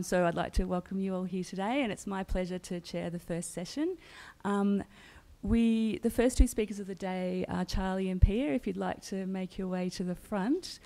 So I'd like to welcome you all here today, and it's my pleasure to chair the first session. The first two speakers of the day are Charlie and Pia, if you'd like to make your way to the front.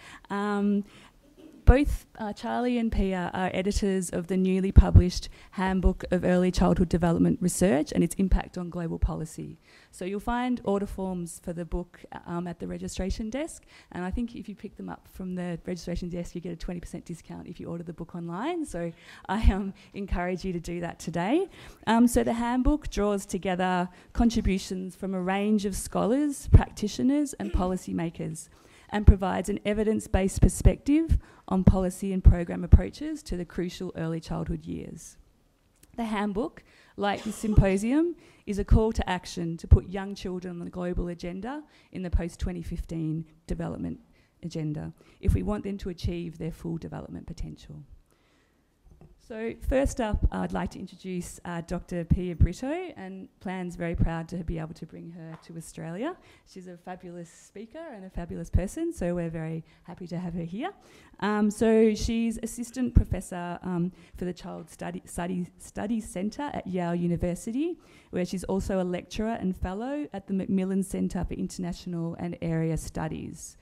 Both Charlie and Pia are editors of the newly published Handbook of Early Childhood Development Research and its Impact on Global Policy. So you'll find order forms for the book at the registration desk, and I think if you pick them up from the registration desk you get a 20% discount if you order the book online, so I encourage you to do that today. So the handbook draws together contributions from a range of scholars, practitioners and policymakers, and provides an evidence-based perspective on policy and program approaches to the crucial early childhood years. The handbook, like the symposium, is a call to action to put young children on the global agenda in the post-2015 development agenda if we want them to achieve their full development potential. So first up, I'd like to introduce Dr. Pia Britto, and Plan's very proud to be able to bring her to Australia. She's a fabulous speaker and a fabulous person, so we're very happy to have her here. So she's Assistant Professor for the Child Studies Centre at Yale University, where she's also a lecturer and fellow at the Macmillan Centre for International and Area Studies.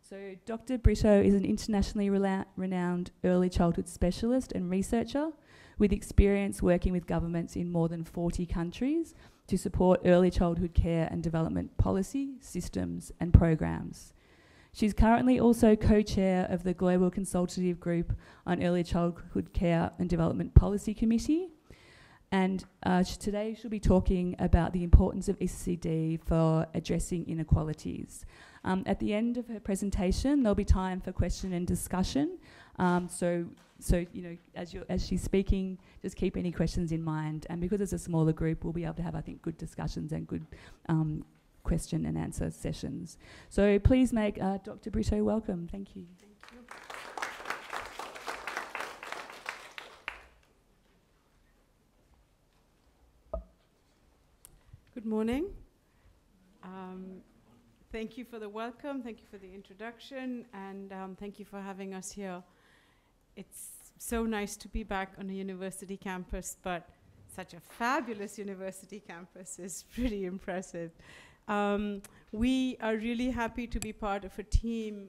So Dr. Britto is an internationally renowned early childhood specialist and researcher with experience working with governments in more than 40 countries to support early childhood care and development policy, systems and programs. She's currently also co-chair of the Global Consultative Group on Early Childhood Care and Development Policy Committee. And today she'll be talking about the importance of ECCD for addressing inequalities. At the end of her presentation, there'll be time for question and discussion. So you know, as she's speaking, just keep any questions in mind. And because it's a smaller group, we'll be able to have, I think, good discussions and good question and answer sessions. So please make Dr. Britto welcome. Thank you. Thank you. Good morning. Thank you for the welcome, thank you for the introduction, and thank you for having us here. It's so nice to be back on a university campus, but such a fabulous university campus is pretty impressive. We are really happy to be part of a team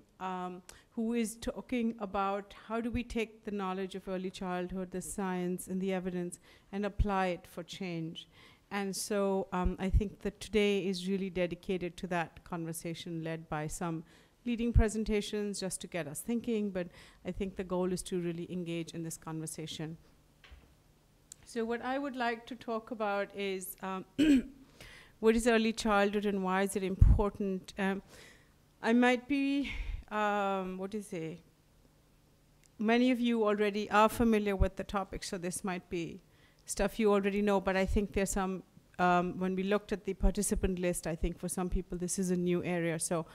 who is talking about how do we take the knowledge of early childhood, the science and the evidence, and apply it for change. And so I think that today is really dedicated to that conversation, led by some leading presentations just to get us thinking, but I think the goal is to really engage in this conversation. So what I would like to talk about is what is early childhood and why is it important? I might be, many of you already are familiar with the topic, so this might be stuff you already know, but I think there's some, when we looked at the participant list, I think for some people this is a new area, so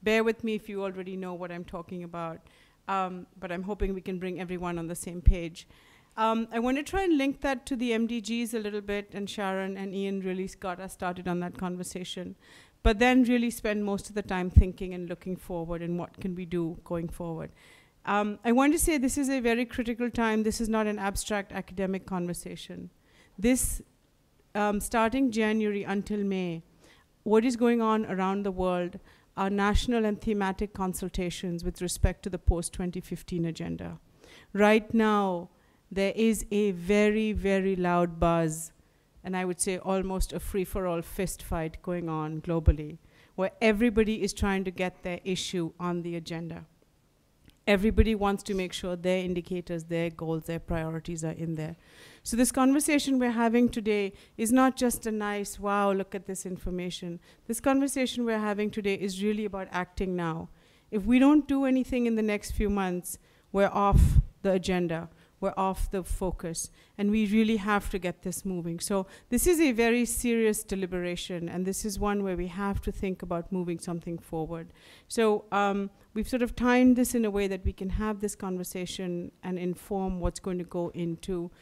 bear with me if you already know what I'm talking about, but I'm hoping we can bring everyone on the same page. I want to try and link that to the MDGs a little bit, and Sharon and Ian really got us started on that conversation, but then really spend most of the time thinking and looking forward and what can we do going forward. I want to say this is a very critical time. This is not an abstract academic conversation. This, starting January until May, what is going on around the world are national and thematic consultations with respect to the post-2015 agenda. Right now, there is a very, very loud buzz, and I would say almost a free-for-all fist fight going on globally, where everybody is trying to get their issue on the agenda. Everybody wants to make sure their indicators, their goals, their priorities are in there. So this conversation we're having today is not just a nice, wow, look at this information. This conversation we're having today is really about acting now. If we don't do anything in the next few months, we're off the agenda. We're off the focus, and we really have to get this moving. So this is a very serious deliberation, and this is one where we have to think about moving something forward. So we've sort of timed this in a way that we can have this conversation and inform what's going to go into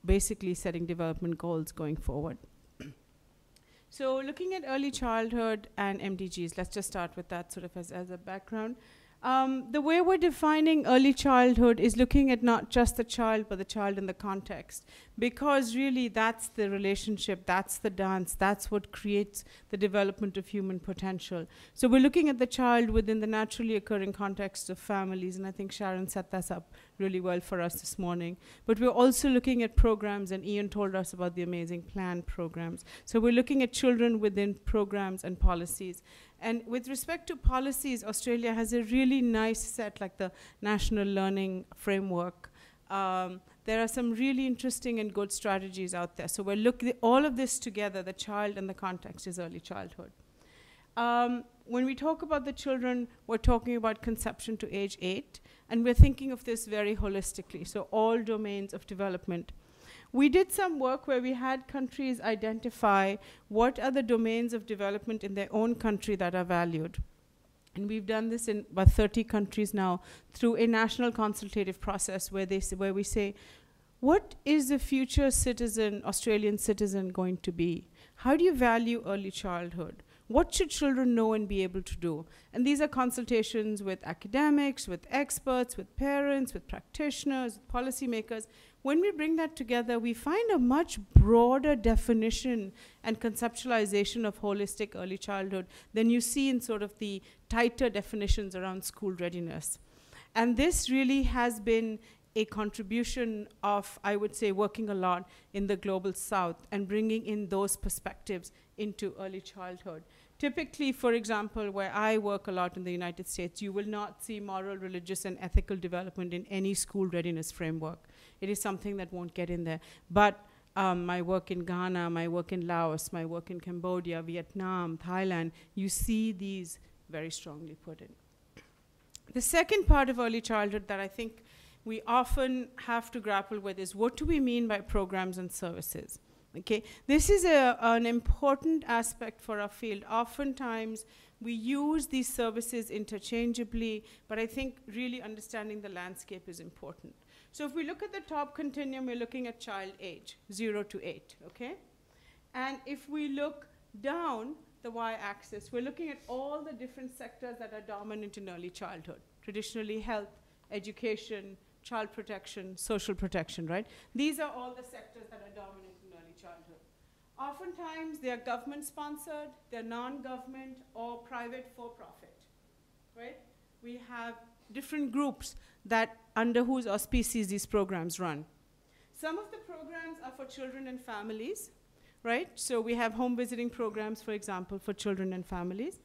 basically setting development goals going forward. So looking at early childhood and MDGs, let's just start with that sort of as a background. The way we're defining early childhood is looking at not just the child, but the child in the context. Because really that's the relationship, that's the dance, that's what creates the development of human potential. So we're looking at the child within the naturally occurring context of families, and I think Sharon set this up really well for us this morning. But we're also looking at programs, and Ian told us about the amazing planned programs. So we're looking at children within programs and policies. And with respect to policies, Australia has a really nice set, like the National Learning Framework. There are some really interesting and good strategies out there. So we're looking at all of this together, the child and the context is early childhood. When we talk about the children, we're talking about conception to age 8, and we're thinking of this very holistically, so all domains of development. We did some work where we had countries identify what are the domains of development in their own country that are valued. And we've done this in about 30 countries now through a national consultative process where we say, what is the future citizen, Australian citizen, going to be? How do you value early childhood? What should children know and be able to do? And these are consultations with academics, with experts, with parents, with practitioners, with policymakers. When we bring that together, we find a much broader definition and conceptualization of holistic early childhood than you see in sort of the tighter definitions around school readiness. And this really has been a contribution of, I would say, working a lot in the global south and bringing in those perspectives into early childhood. Typically, for example, where I work a lot in the United States, you will not see moral, religious, and ethical development in any school readiness framework. It is something that won't get in there. But my work in Ghana, my work in Laos, my work in Cambodia, Vietnam, Thailand, you see these very strongly put in. The second part of early childhood that I think we often have to grapple with is, what do we mean by programs and services? Okay, this is an important aspect for our field. Oftentimes, we use these services interchangeably, but I think really understanding the landscape is important. So if we look at the top continuum, we're looking at child age, 0 to 8, okay? And if we look down the y-axis, we're looking at all the different sectors that are dominant in early childhood. Traditionally, health, education, child protection, social protection, right? These are all the sectors that are dominant in early childhood. Oftentimes, they are government-sponsored, they're non-government, or private for-profit, right? We have different groups that under whose auspices these programs run. Some of the programs are for children and families, right? So we have home visiting programs, for example, for children and families.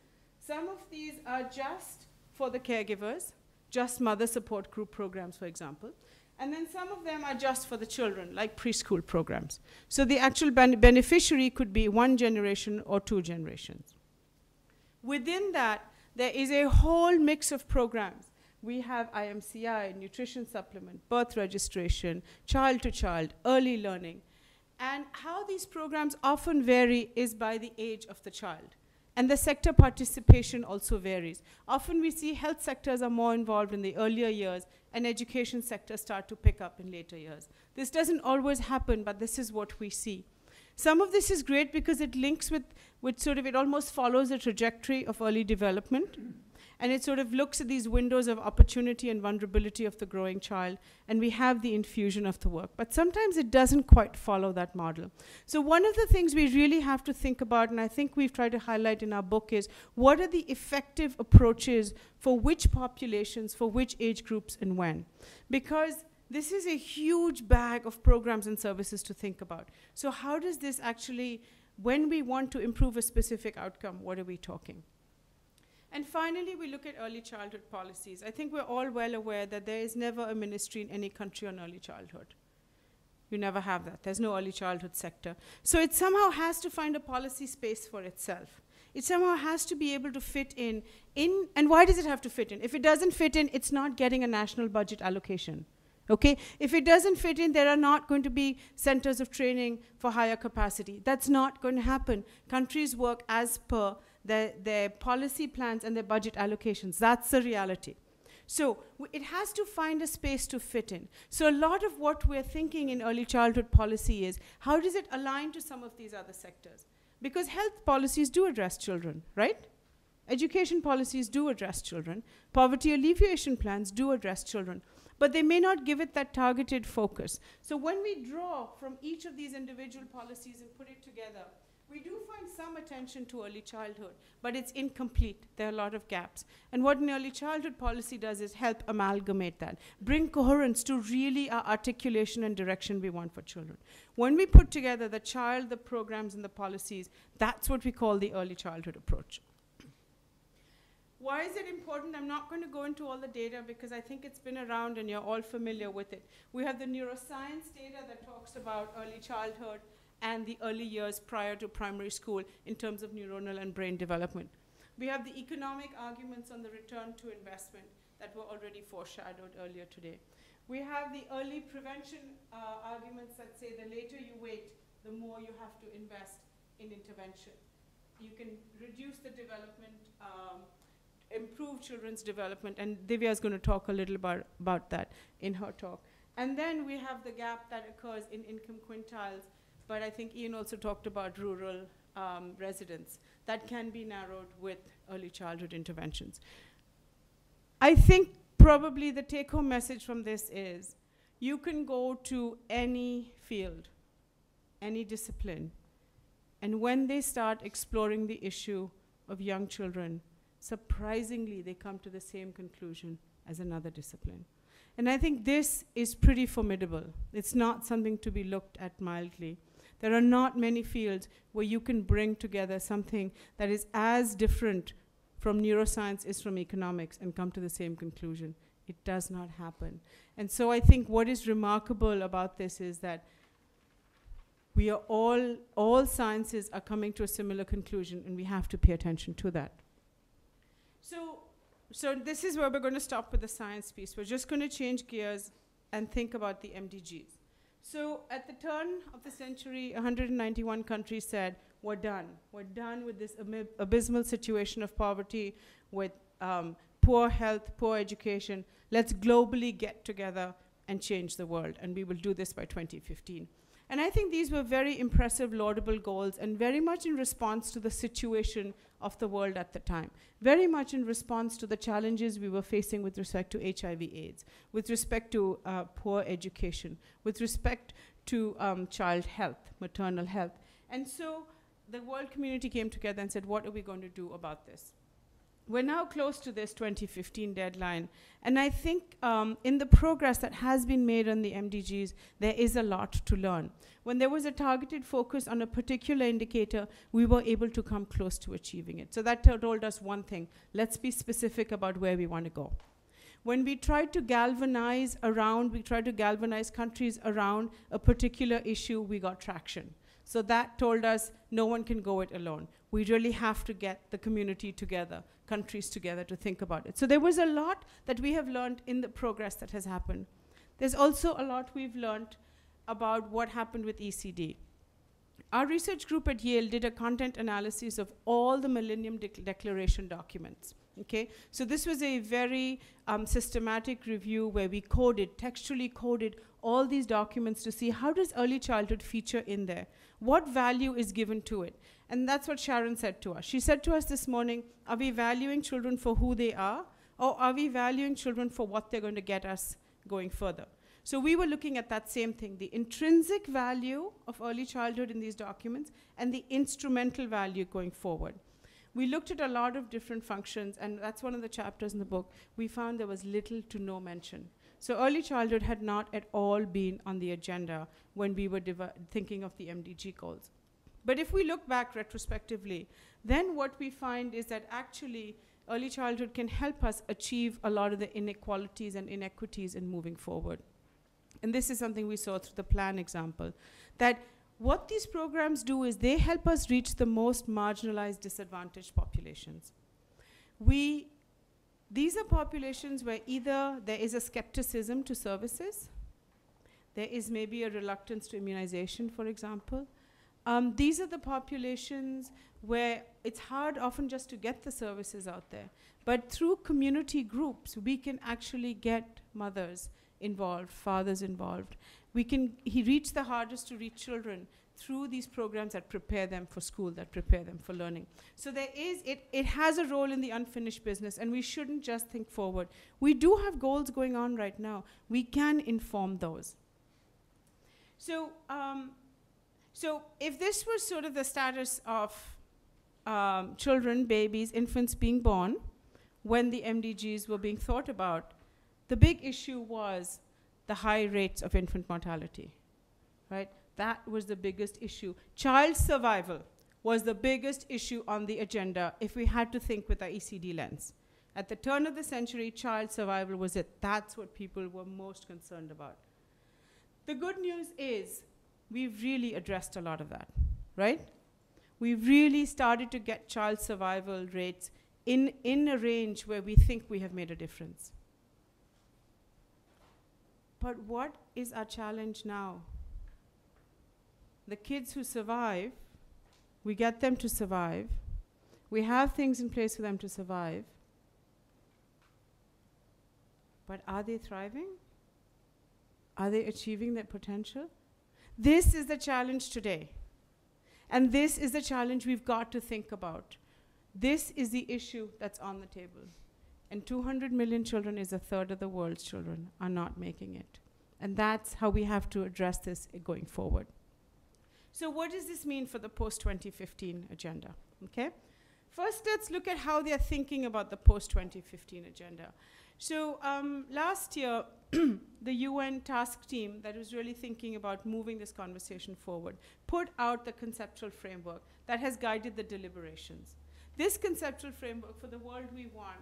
Some of these are just for the caregivers, just mother support group programs, for example. And then some of them are just for the children, like preschool programs. So the actual beneficiary could be one generation or two generations. Within that, there is a whole mix of programs. We have IMCI, nutrition supplement, birth registration, child-to-child, early learning. And how these programs often vary is by the age of the child. And the sector participation also varies. Often we see health sectors are more involved in the earlier years, and education sectors start to pick up in later years. This doesn't always happen, but this is what we see. Some of this is great because it links with sort of, it almost follows a trajectory of early development. And it sort of looks at these windows of opportunity and vulnerability of the growing child, and we have the infusion of the work. But sometimes it doesn't quite follow that model. So one of the things we really have to think about, and I think we've tried to highlight in our book, is what are the effective approaches for which populations, for which age groups, and when? Because this is a huge bag of programs and services to think about. So how does this actually, when we want to improve a specific outcome, what are we talking? And finally, we look at early childhood policies. I think we're all well aware that there is never a ministry in any country on early childhood. You never have that. There's no early childhood sector. So it somehow has to find a policy space for itself. It somehow has to be able to fit in, and why does it have to fit in? If it doesn't fit in, it's not getting a national budget allocation. Okay? If it doesn't fit in, there are not going to be centers of training for higher capacity. That's not going to happen. Countries work as per their policy plans and their budget allocations. That's the reality. So it has to find a space to fit in. So a lot of what we're thinking in early childhood policy is, how does it align to some of these other sectors? Because health policies do address children, right? Education policies do address children. Poverty alleviation plans do address children. But they may not give it that targeted focus. So when we draw from each of these individual policies and put it together, we do find some attention to early childhood, but it's incomplete. There are a lot of gaps. And what an early childhood policy does is help amalgamate that, bring coherence to really our articulation and direction we want for children. When we put together the child, the programs, and the policies, that's what we call the early childhood approach. Why is it important? I'm not going to go into all the data because I think it's been around and you're all familiar with it. We have the neuroscience data that talks about early childhood and the early years prior to primary school in terms of neuronal and brain development. We have the economic arguments on the return to investment that were already foreshadowed earlier today. We have the early prevention arguments that say the later you wait, the more you have to invest in intervention. You can reduce the development, improve children's development, and Divya is going to talk a little about that in her talk. And then we have the gap that occurs in income quintiles, but I think Ian also talked about rural residents. That can be narrowed with early childhood interventions. I think probably the take-home message from this is you can go to any field, any discipline, and when they start exploring the issue of young children, surprisingly, they come to the same conclusion as another discipline. And I think this is pretty formidable. It's not something to be looked at mildly. There are not many fields where you can bring together something that is as different from neuroscience is from economics and come to the same conclusion. It does not happen. And so I think what is remarkable about this is that we are all sciences are coming to a similar conclusion, and we have to pay attention to that. So this is where we're going to stop with the science piece. We're just going to change gears and think about the MDGs. So at the turn of the century, 191 countries said, we're done. We're done with this abysmal situation of poverty, with poor health, poor education. Let's globally get together and change the world, and we will do this by 2015. And I think these were very impressive, laudable goals, and very much in response to the situation of the world at the time. Very much in response to the challenges we were facing with respect to HIV/AIDS, with respect to poor education, with respect to child health, maternal health. And so the world community came together and said, what are we going to do about this? We're now close to this 2015 deadline, and I think in the progress that has been made on the MDGs, there is a lot to learn. When there was a targeted focus on a particular indicator, we were able to come close to achieving it. So that told us one thing: let's be specific about where we want to go. When we tried to galvanize countries around a particular issue, we got traction. So that told us no one can go it alone. We really have to get the community together, countries together to think about it. So there was a lot that we have learned in the progress that has happened. There's also a lot we've learned about what happened with ECCD. Our research group at Yale did a content analysis of all the Millennium Declaration documents. Okay? So this was a very systematic review where we textually coded all these documents to see how does early childhood feature in there? What value is given to it? And that's what Sharon said to us. She said to us this morning, are we valuing children for who they are, or are we valuing children for what they're going to get us going further? So we were looking at that same thing, the intrinsic value of early childhood in these documents and the instrumental value going forward. We looked at a lot of different functions, and that's one of the chapters in the book. We found there was little to no mention. So early childhood had not at all been on the agenda when we were thinking of the MDG goals. But if we look back retrospectively, then what we find is that actually early childhood can help us achieve a lot of the inequalities and inequities in moving forward. And this is something we saw through the plan example, that what these programs do is they help us reach the most marginalized, disadvantaged populations. These are populations where either there is a skepticism to services, there is maybe a reluctance to immunization, for example. These are the populations where it's hard often just to get the services out there. But through community groups, we can actually get mothers involved, fathers involved. He reached the hardest to reach children through these programs that prepare them for school, that prepare them for learning. So there is, it has a role in the unfinished business, and we shouldn't just think forward. We do have goals going on right now. We can inform those. So, so if this was sort of the status of children, babies, infants being born, when the MDGs were being thought about, the big issue was the high rates of infant mortality, right? That was the biggest issue. Child survival was the biggest issue on the agenda if we had to think with our ECD lens. At the turn of the century, child survival was it. That's what people were most concerned about. The good news is we've really addressed a lot of that, right? We've really started to get child survival rates in a range where we think we have made a difference. But what is our challenge now? The kids who survive, we get them to survive. We have things in place for them to survive. But are they thriving? Are they achieving their potential? This is the challenge today. And this is the challenge we've got to think about. This is the issue that's on the table. And 200 million children is a third of the world's children are not making it. And that's how we have to address this going forward. So what does this mean for the post-2015 agenda? Okay? First, let's look at how they're thinking about the post-2015 agenda. So last year, the UN task team that was really thinking about moving this conversation forward put out the conceptual framework that has guided the deliberations. This conceptual framework for the world we want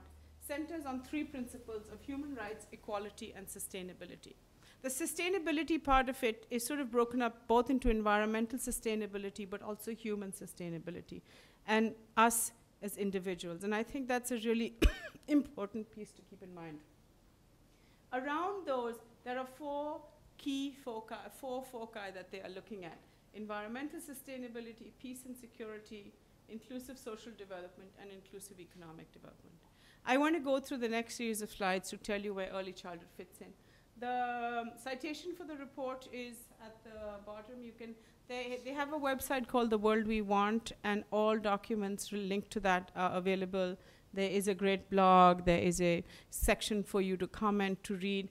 centers on 3 principles of human rights, equality, and sustainability. The sustainability part of it is sort of broken up both into environmental sustainability but also human sustainability and us as individuals. And I think that's a really important piece to keep in mind. Around those, there are 4 key foci, 4 foci that they are looking at: environmental sustainability, peace and security, inclusive social development, and inclusive economic development. I want to go through the next series of slides to tell you where early childhood fits in. The citation for the report is at the bottom. You can, they have a website called The World We Want, and all documents linked to that are available. There is a great blog. There is a section for you to comment, to read.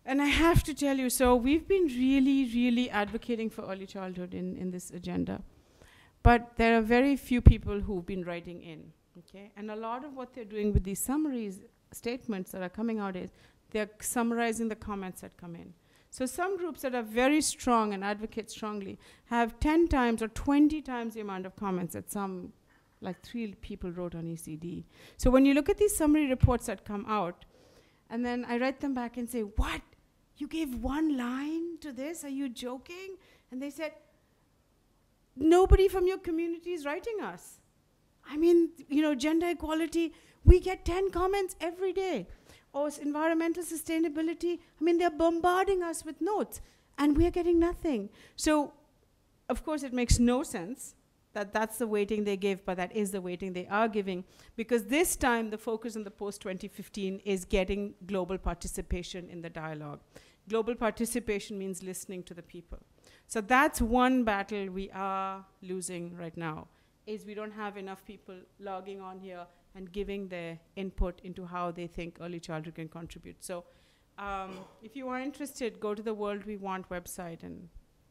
And I have to tell you, so we've been really, really advocating for early childhood in this agenda. But there are very few people who've been writing in, okay? And a lot of what they're doing with these summaries, statements that are coming out is they're summarizing the comments that come in. So some groups that are very strong and advocate strongly have 10 times or 20 times the amount of comments that some, like 3 people wrote on ECD. So when you look at these summary reports that come out, and then I write them back and say, what? You gave 1 line to this? Are you joking? And they said, nobody from your community is writing us. I mean, you know, gender equality, we get 10 comments every day. Or environmental sustainability, I mean, they're bombarding us with notes, and we're getting nothing. So, of course, it makes no sense that that's the weighting they give, but that is the weighting they are giving, because this time the focus on the post-2015 is getting global participation in the dialogue. Global participation means listening to the people. So that's one battle we are losing right now, is we don't have enough people logging on here and giving their input into how they think early childhood can contribute. So if you are interested, go to the World We Want website and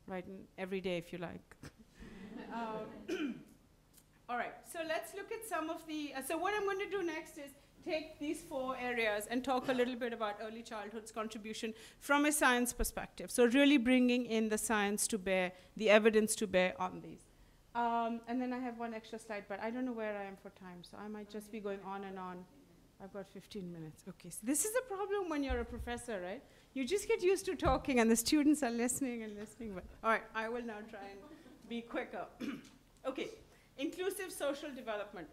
write in every day if you like. All right, so let's look at some of the, so what I'm going to do next is take these 4 areas and talk a little bit about early childhood's contribution from a science perspective. So really bringing in the science to bear, the evidence to bear on these. And then I have 1 extra slide, but I don't know where I am for time, so I might just be going on and on. I've got 15 minutes. Okay, so this is a problem when you're a professor, right? You just get used to talking, and the students are listening and listening. But all right, I will now try and be quicker. Okay, inclusive social development.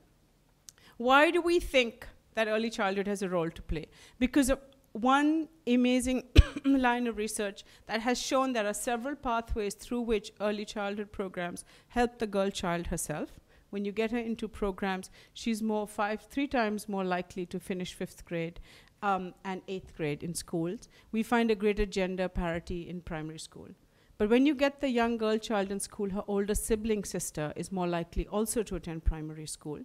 Why do we think that early childhood has a role to play? Because of one amazing line of research that has shown there are several pathways through which early childhood programs help the girl child herself. When you get her into programs, she's 3 times more likely to finish 5th grade and 8th grade in schools. We find a greater gender parity in primary school. But when you get the young girl child in school, her older sibling sister is more likely also to attend primary school.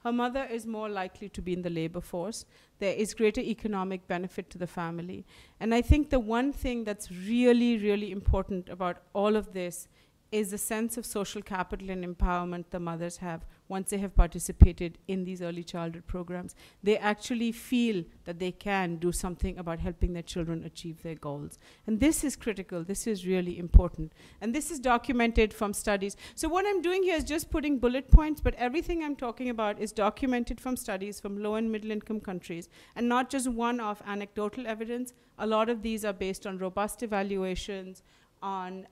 Her mother is more likely to be in the labor force. There is greater economic benefit to the family. And I think the one thing that's really, really important about all of this is the sense of social capital and empowerment the mothers have once they have participated in these early childhood programs. They actually feel that they can do something about helping their children achieve their goals. And this is critical. This is really important. And this is documented from studies. So what I'm doing here is just putting bullet points, but everything I'm talking about is documented from studies from low and middle income countries, and not just one-off anecdotal evidence. A lot of these are based on robust evaluations, on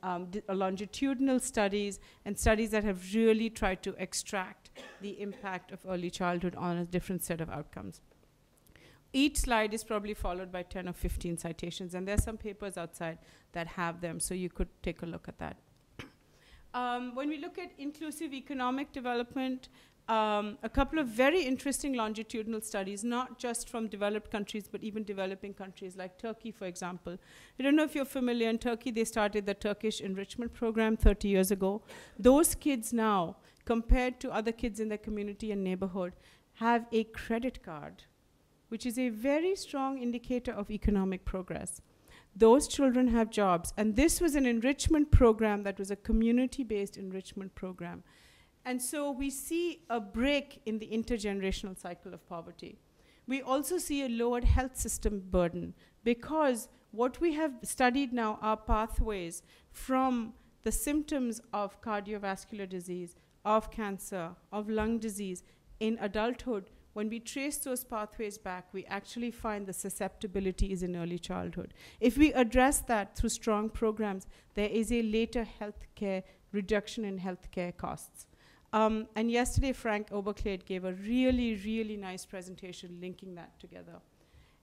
longitudinal studies, and studies that have really tried to extract the impact of early childhood on a different set of outcomes. Each slide is probably followed by 10 or 15 citations, and there's some papers outside that have them, so you could take a look at that. When we look at inclusive economic development, a couple of very interesting longitudinal studies, not just from developed countries, but even developing countries like Turkey, for example. I don't know if you're familiar. In Turkey, they started the Turkish enrichment program 30 years ago. Those kids now, compared to other kids in their community and neighborhood, have a credit card, which is a very strong indicator of economic progress. Those children have jobs. And this was an enrichment program that was a community-based enrichment program. And so we see a break in the intergenerational cycle of poverty. We also see a lowered health system burden, because what we have studied now are pathways from the symptoms of cardiovascular disease, of cancer, of lung disease in adulthood. When we trace those pathways back, we actually find the susceptibility is in early childhood. If we address that through strong programs, there is a later healthcare reduction in healthcare costs. And yesterday, Frank Oberklade gave a really, really nice presentation linking that together.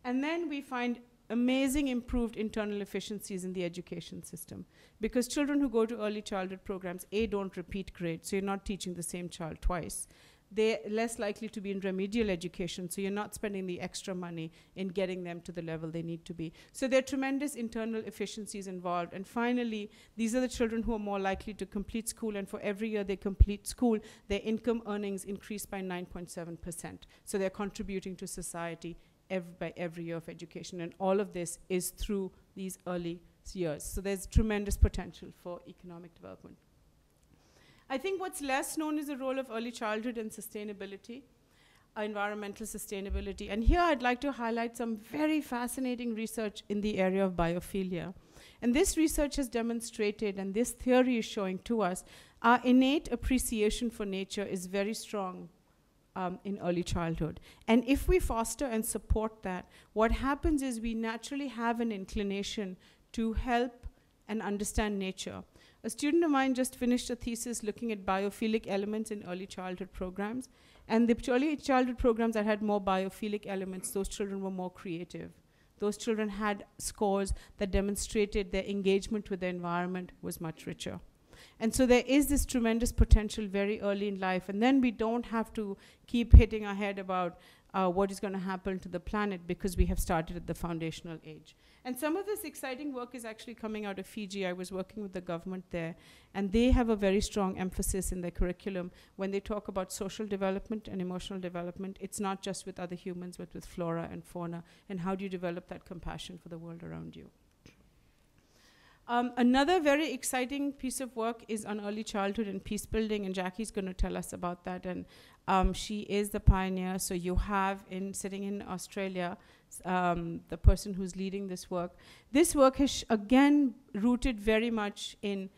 And then we find amazing improved internal efficiencies in the education system, because children who go to early childhood programs, A, don't repeat grades, so you're not teaching the same child twice. They're less likely to be in remedial education, so you're not spending the extra money in getting them to the level they need to be. So there are tremendous internal efficiencies involved. And finally, these are the children who are more likely to complete school, and for every year they complete school, their income earnings increase by 9.7%. So they're contributing to society by every year of education. And all of this is through these early years. So there's tremendous potential for economic development. I think what's less known is the role of early childhood and sustainability, environmental sustainability. And here I'd like to highlight some very fascinating research in the area of biophilia. And this research has demonstrated, and this theory is showing to us, our innate appreciation for nature is very strong in early childhood. And if we foster and support that, what happens is we naturally have an inclination to help and understand nature. A student of mine just finished a thesis looking at biophilic elements in early childhood programs. And the early childhood programs that had more biophilic elements, those children were more creative. Those children had scores that demonstrated their engagement with the environment was much richer. And so there is this tremendous potential very early in life. And then we don't have to keep hitting our head about what is going to happen to the planet, because we have started at the foundational age. And some of this exciting work is actually coming out of Fiji. I was working with the government there, and they have a very strong emphasis in their curriculum. When they talk about social development and emotional development, it's not just with other humans, but with flora and fauna, and how do you develop that compassion for the world around you. Another very exciting piece of work is on early childhood and peace building, and Jackie's going to tell us about that. And she is the pioneer. So you have, sitting in Australia, the person who's leading this work. This work is, again, rooted very much in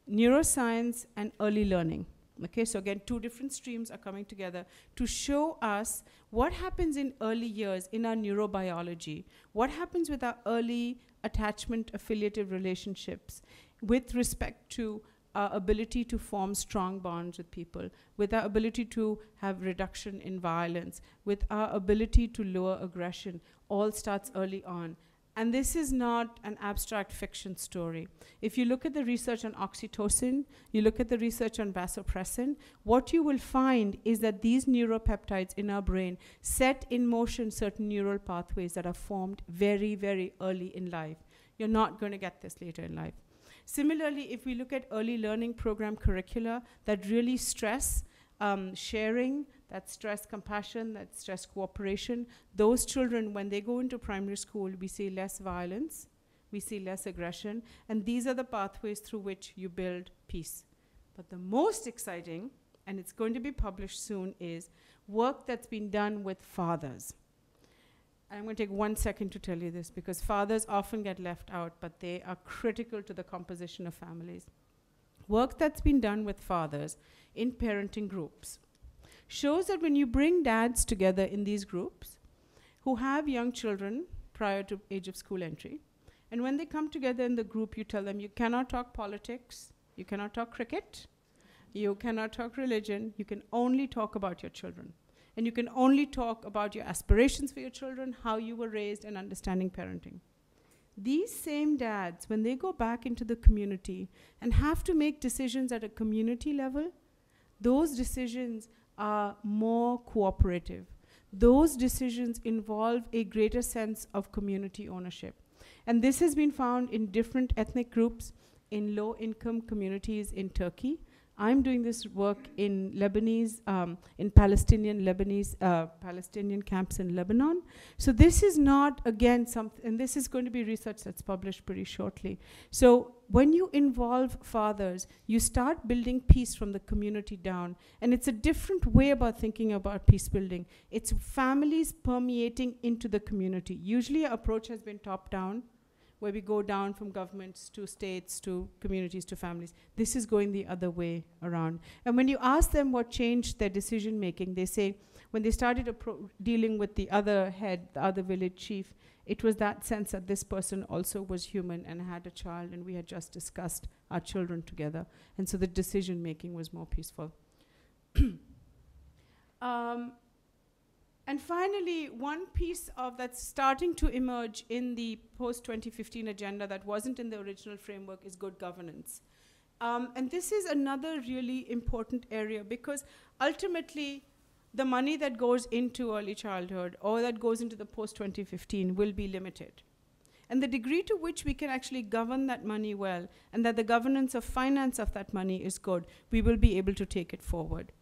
neuroscience and early learning. Okay, so again, two different streams are coming together to show us what happens in early years in our neurobiology, what happens with our early attachment affiliative relationships with respect to our ability to form strong bonds with people, with our ability to have reduction in violence, with our ability to lower aggression, all starts early on. And this is not an abstract fiction story. If you look at the research on oxytocin, you look at the research on vasopressin, what you will find is that these neuropeptides in our brain set in motion certain neural pathways that are formed very, very early in life. You're not going to get this later in life. Similarly, if we look at early learning program curricula that really stress sharing, that stress compassion, that stress cooperation, those children, when they go into primary school, we see less violence, we see less aggression, and these are the pathways through which you build peace. But the most exciting, and it's going to be published soon, is work that's been done with fathers. And I'm going to take 1 second to tell you this, because fathers often get left out, but they are critical to the composition of families. Work that's been done with fathers in parenting groups shows that when you bring dads together in these groups who have young children prior to age of school entry, and when they come together in the group, you tell them you cannot talk politics, you cannot talk cricket, you cannot talk religion, you can only talk about your children. And you can only talk about your aspirations for your children, how you were raised, and understanding parenting. These same dads, when they go back into the community and have to make decisions at a community level, those decisions are more cooperative. Those decisions involve a greater sense of community ownership. And this has been found in different ethnic groups, in low-income communities in Turkey. I'm doing this work in Lebanese, in Palestinian camps in Lebanon. So this is not, again, and this is going to be research that's published pretty shortly. So when you involve fathers, you start building peace from the community down. And it's a different way about thinking about peace building. It's families permeating into the community. Usually our approach has been top down, where we go down from governments to states to communities to families. This is going the other way around. And when you ask them what changed their decision making, they say when they started dealing with the other head, the other village chief, it was that sense that this person also was human and had a child, and we had just discussed our children together. And so the decision making was more peaceful. And finally, one piece of that's starting to emerge in the post-2015 agenda that wasn't in the original framework is good governance. And this is another really important area, because ultimately the money that goes into early childhood or that goes into the post-2015 will be limited. And the degree to which we can actually govern that money well, and that the governance of finance of that money is good, we will be able to take it forward.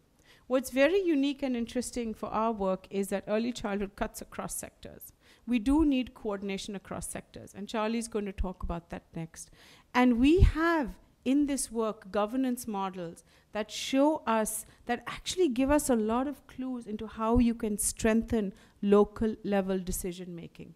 What's very unique and interesting for our work is that early childhood cuts across sectors. We do need coordination across sectors, and Charlie's going to talk about that next. And we have in this work governance models that show us, that actually give us a lot of clues into how you can strengthen local level decision making,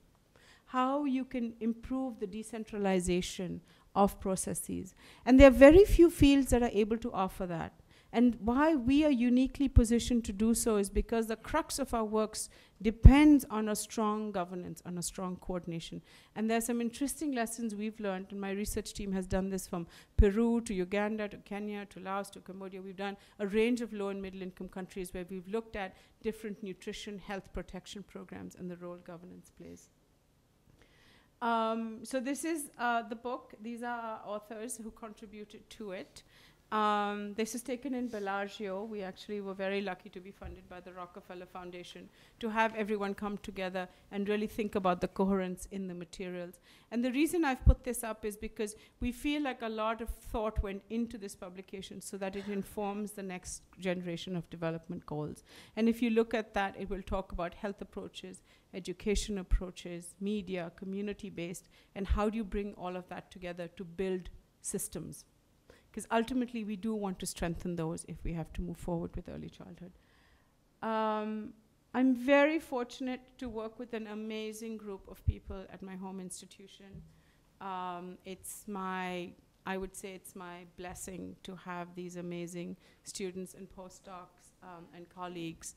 how you can improve the decentralization of processes. And there are very few fields that are able to offer that. And why we are uniquely positioned to do so is because the crux of our works depends on a strong governance, on a strong coordination. And there's some interesting lessons we've learned, and my research team has done this from Peru to Uganda to Kenya to Laos to Cambodia. We've done a range of low and middle income countries where we've looked at different nutrition, health protection programs and the role governance plays. So this is the book. These are our authors who contributed to it. This is taken in Bellagio. We actually were very lucky to be funded by the Rockefeller Foundation to have everyone come together and really think about the coherence in the materials. And the reason I've put this up is because we feel like a lot of thought went into this publication so that it informs the next generation of development goals. And if you look at that, it will talk about health approaches, education approaches, media, community-based, and how do you bring all of that together to build systems. Because ultimately, we do want to strengthen those if we have to move forward with early childhood. I'm very fortunate to work with an amazing group of people at my home institution. I would say it's my blessing to have these amazing students and postdocs and colleagues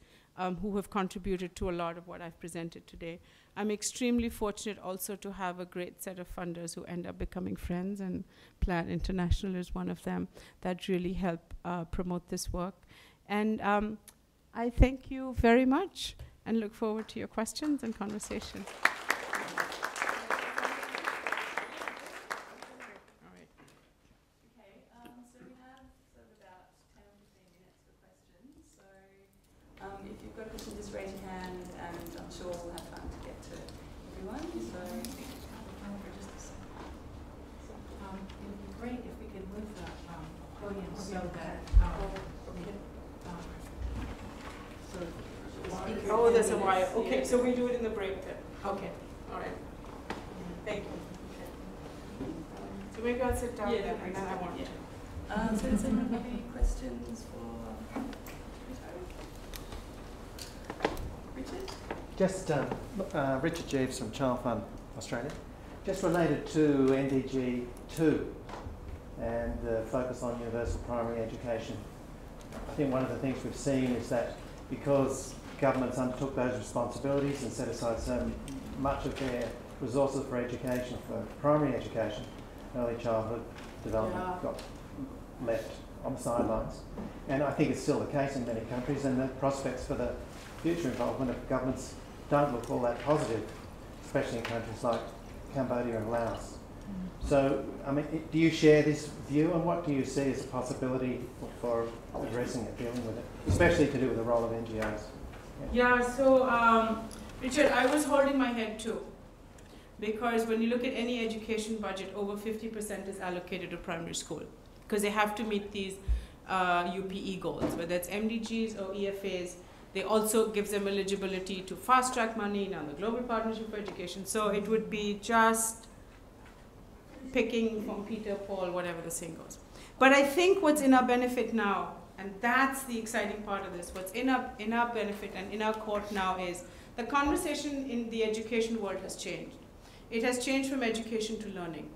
who have contributed to a lot of what I've presented today. I'm extremely fortunate also to have a great set of funders who end up becoming friends, and Plan International is one of them, that really help promote this work. And I thank you very much and look forward to your questions and conversation. If you've got a question, just raise your hand, and I'm sure we'll have time to get to everyone. So, it would be great there's a wire. Okay, so we do it in the break then. Okay, all right. Thank you. Okay. So maybe I'll sit down then, and then I want to. So does anyone have any questions for Richard? Just Richard Jeeves from Child Fund Australia. Just related to MDG 2 and the focus on universal primary education. I think one of the things we've seen is that because governments undertook those responsibilities and set aside so much of their resources for education, for primary education, early childhood development got left on the sidelines. And I think it's still the case in many countries, and the prospects for the future involvement of governments don't look all that positive, especially in countries like Cambodia and Laos. So, I mean, do you share this view, and what do you see as a possibility for addressing it, dealing with it, especially to do with the role of NGOs? Yeah, so Richard, I was holding my head too, because when you look at any education budget, over 50% is allocated to primary school, because they have to meet these UPE goals, whether it's MDGs or EFAs. They also gives them eligibility to fast track money, now the Global Partnership for Education. So it would be just picking from Peter, Paul, whatever the saying goes. But I think what's in our benefit now, and that's the exciting part of this, what's in our benefit and in our court now is the conversation in the education world has changed. It has changed from education to learning.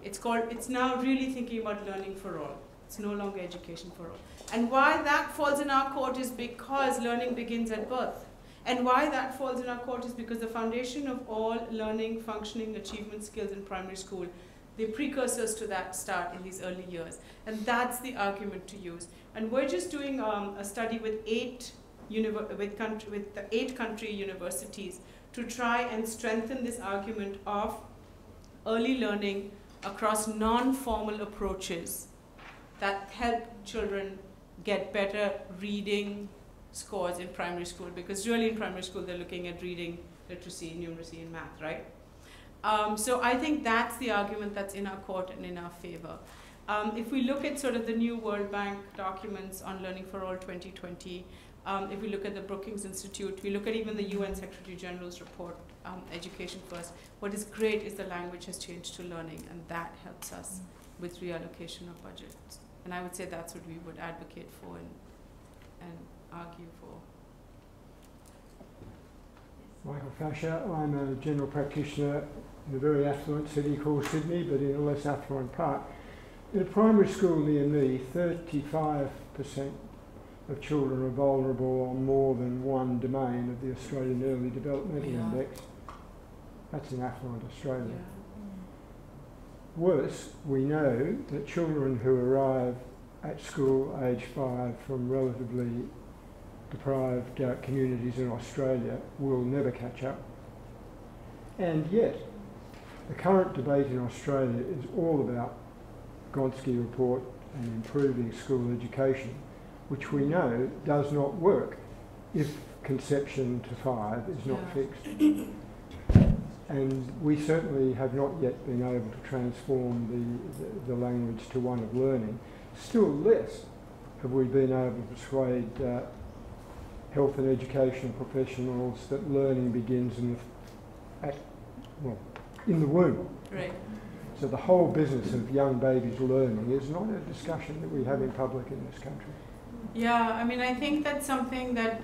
It's now really thinking about learning for all. It's no longer education for all. And why that falls in our court is because learning begins at birth. And why that falls in our court is because the foundation of all learning, functioning, achievement skills in primary school, the precursors to that start in these early years. And that's the argument to use. And we're just doing a study with eight country universities to try and strengthen this argument of early learning across non-formal approaches that help children get better reading scores in primary school, because really in primary school they're looking at reading, literacy, numeracy, and math, right? So I think that's the argument that's in our court and in our favor. If we look at sort of the new World Bank documents on Learning for All 2020, if we look at the Brookings Institute, we look at even the UN Secretary General's report, Education First, what is great is the language has changed to learning, and that helps us with reallocation of budgets. And I would say that's what we would advocate for and argue for. Michael Fasher, I'm a general practitioner in a very affluent city called Sydney, but in a less affluent part. In a primary school near me, 35% of children are vulnerable on more than one domain of the Australian Early Developmental Index. That's in affluent Australia. Yeah. Worse, we know that children who arrive at school age 5 from relatively deprived communities in Australia will never catch up. And yet, the current debate in Australia is all about Gonski report and improving school education, which we know does not work if conception to 5 is not fixed. And we certainly have not yet been able to transform the language to one of learning. Still less have we been able to persuade health and education professionals that learning begins in the womb. Right. So the whole business of young babies learning is not a discussion that we have in public in this country. Yeah, I mean, I think that's something that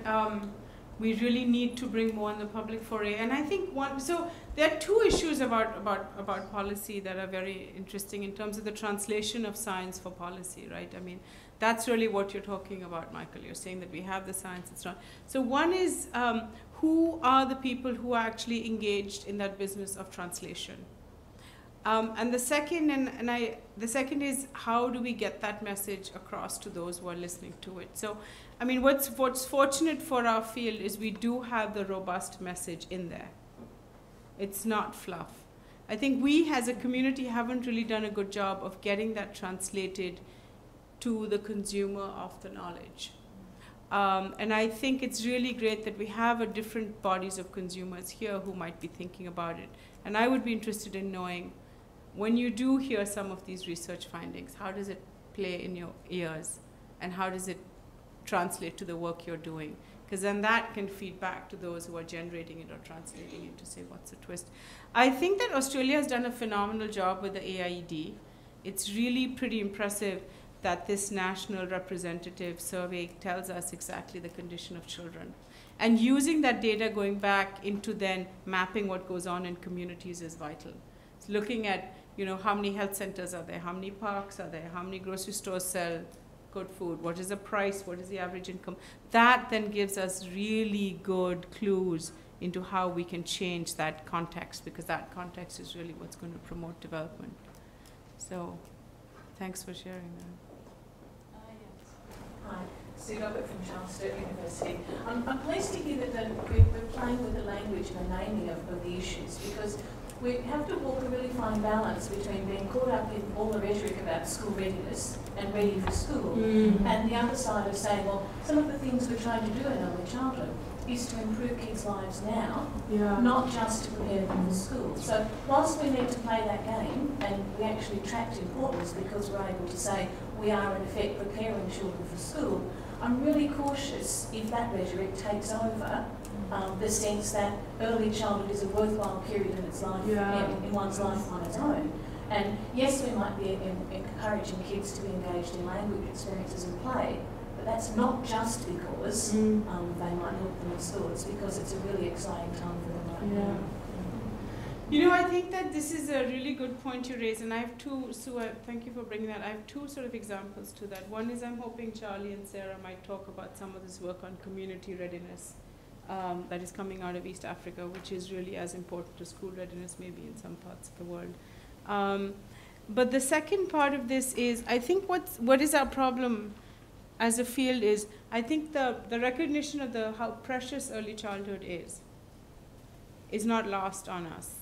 we really need to bring more in the public foray. And I think so there are two issues about policy that are very interesting in terms of the translation of science for policy, right? I mean, that's really what you're talking about, Michael. You're saying that we have the science, it's not. So one is who are the people who are actually engaged in that business of translation? And the second, the second is how do we get that message across to those who are listening to it? So, I mean, what's fortunate for our field is we do have the robust message in there. It's not fluff. I think we as a community haven't really done a good job of getting that translated to the consumer of the knowledge. And I think it's really great that we have a different bodies of consumers here who might be thinking about it. And I would be interested in knowing, when you do hear some of these research findings, how does it play in your ears? And how does it translate to the work you're doing? because then that can feed back to those who are generating it or translating it to say what's the twist. I think that Australia has done a phenomenal job with the AIED. It's really pretty impressive that this national representative survey tells us exactly the condition of children. And using that data going back into then mapping what goes on in communities is vital. It's looking at, you know, how many health centers are there, how many parks are there, how many grocery stores sell good food, what is the price, what is the average income. That then gives us really good clues into how we can change that context, because that context is really what's going to promote development. So thanks for sharing that. Hi, Sue Doggett from Charles Sturt University. I'm pleased to hear that we're playing with the language and the naming of the issues, because we have to walk a really fine balance between being caught up in all the rhetoric about school readiness and ready for school, and the other side of saying, well, some of the things we're trying to do in early childhood is to improve kids' lives now, not just to prepare them for school. So whilst we need to play that game, and we actually tracked importance because we're able to say we are in effect preparing children for school, I'm really cautious if that rhetoric takes over the sense that early childhood is a worthwhile period in its life, in one's life on its own. And yes, we might be encouraging kids to be engaged in language experiences and play, but that's not just because they might help them at school. It's because it's a really exciting time for them right now. You know, I think that this is a really good point you raise, and I have two, Sue, thank you for bringing that. I have two sort of examples to that. One is I'm hoping Charlie and Sarah might talk about some of this work on community readiness that is coming out of East Africa, which is really as important to school readiness maybe in some parts of the world. But the second part of this is, I think what is our problem as a field is, I think the recognition of how precious early childhood is not lost on us.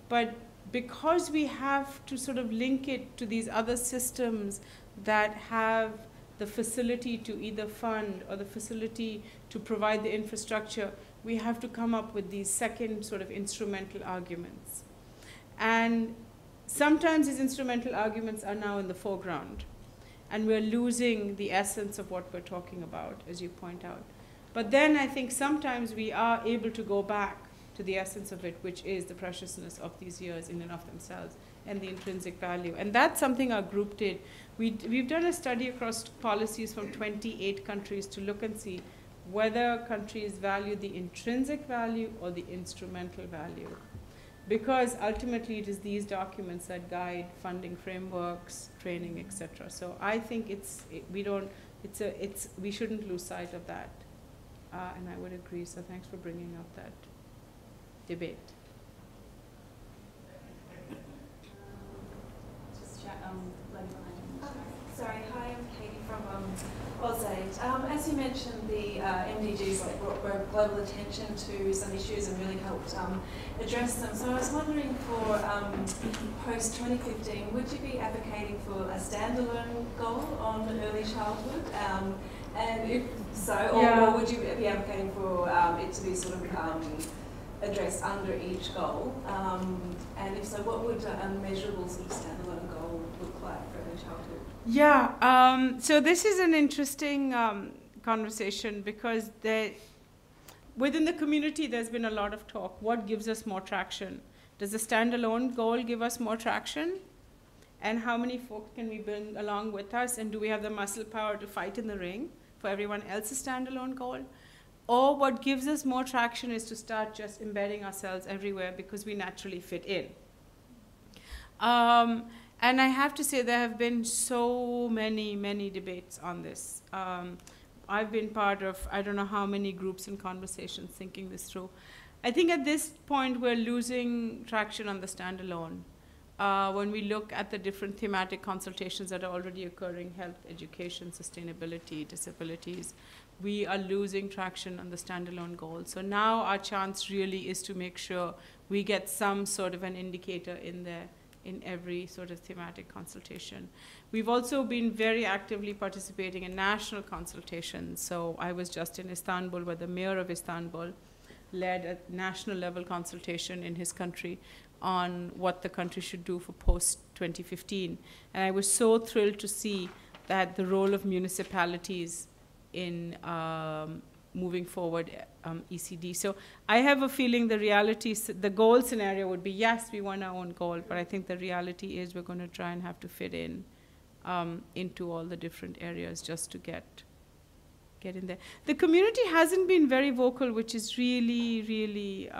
But because we have to sort of link it to these other systems that have the facility to either fund or the facility to provide the infrastructure, we have to come up with these second sort of instrumental arguments. And sometimes these instrumental arguments are now in the foreground, and we're losing the essence of what we're talking about, as you point out. But then I think sometimes we are able to go back to the essence of it, which is the preciousness of these years in and of themselves and the intrinsic value. And that's something our group did. We've done a study across policies from 28 countries to look and see whether countries value the intrinsic value or the instrumental value. Because ultimately it is these documents that guide funding frameworks, training, etc. So I think we shouldn't lose sight of that. And I would agree, so thanks for bringing up that debate. Sorry, hi, I'm Katie from AusAid. As you mentioned, the MDGs brought global attention to some issues and really helped address them. So I was wondering for post-2015, would you be advocating for a standalone goal on early childhood? And if so, or would you be advocating for it to be sort of addressed under each goal? And if so, what would a measurable sort of standalone goal look like for early childhood? Yeah, so this is an interesting conversation because within the community there's been a lot of talk. What gives us more traction? Does a standalone goal give us more traction? And how many folks can we bring along with us? And do we have the muscle power to fight in the ring for everyone else's standalone goal? Or what gives us more traction is to start just embedding ourselves everywhere because we naturally fit in. And I have to say there have been so many debates on this. I've been part of I don't know how many groups and conversations thinking this through. I think at this point we're losing traction on the standalone. When we look at the different thematic consultations that are already occurring, health, education, sustainability, disabilities, we are losing traction on the standalone goal. So now our chance really is to make sure we get some sort of an indicator in there in every sort of thematic consultation. We've also been very actively participating in national consultations. So I was just in Istanbul where the mayor of Istanbul led a national level consultation in his country on what the country should do for post-2015. And I was so thrilled to see that the role of municipalities in moving forward ECD. So I have a feeling the reality, the goal scenario would be, yes, we want our own goal, but I think the reality is we're going to try and have to fit in into all the different areas just to get in there. The community hasn't been very vocal, which is really, really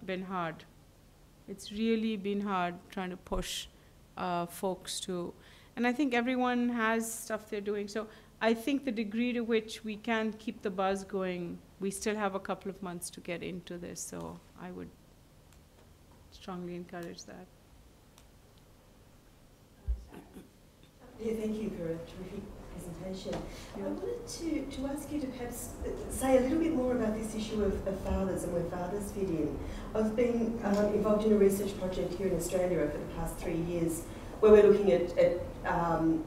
been hard. It's really been hard trying to push folks to, and I think everyone has stuff they're doing. So I think the degree to which we can keep the buzz going, we still have a couple of months to get into this, so I would strongly encourage that. Yeah, thank you for a terrific presentation. I wanted to ask you to perhaps say a little bit more about this issue of fathers and where fathers fit in. I've been involved in a research project here in Australia over the past 3 years where we're looking at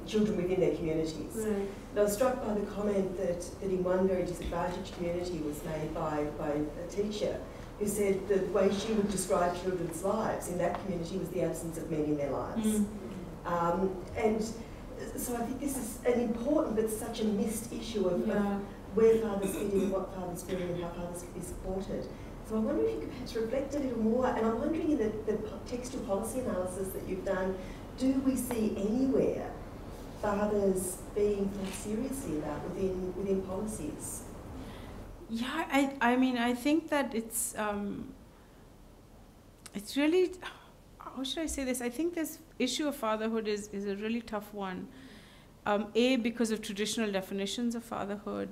children within their communities. Right. And I was struck by the comment that in one very disadvantaged community was made by a teacher who said the way she would describe children's lives in that community was the absence of men in their lives. And so I think this is an important but such a missed issue of where fathers fit in, what fathers do, and how fathers can be supported. So I wonder if you could perhaps reflect a little more, and I'm wondering in the textual policy analysis that you've done, do we see anywhere fathers being thought seriously about within policies? Yeah, I mean, I think that it's really, how should I say this? I think this issue of fatherhood is a really tough one. A, because of traditional definitions of fatherhood.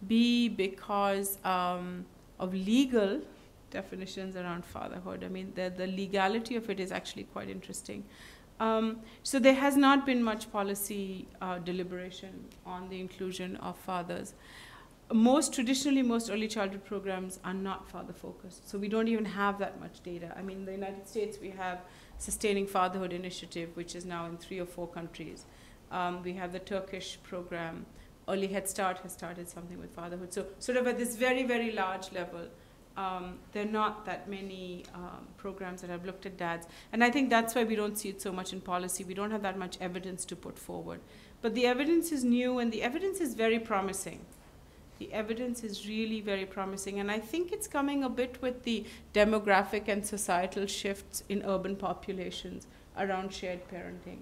B, because of legal definitions around fatherhood. I mean, the legality of it is actually quite interesting. So there has not been much policy deliberation on the inclusion of fathers. Traditionally, most early childhood programs are not father-focused, so we don't even have that much data. I mean, in the United States, we have Sustaining Fatherhood Initiative, which is now in 3 or 4 countries. We have the Turkish program. Early Head Start has started something with fatherhood. So sort of at this very, very large level, there are not that many programs that have looked at dads. And I think that's why we don't see it so much in policy. We don't have that much evidence to put forward. But the evidence is new, and the evidence is very promising. The evidence is really very promising. And I think it's coming a bit with the demographic and societal shifts in urban populations around shared parenting.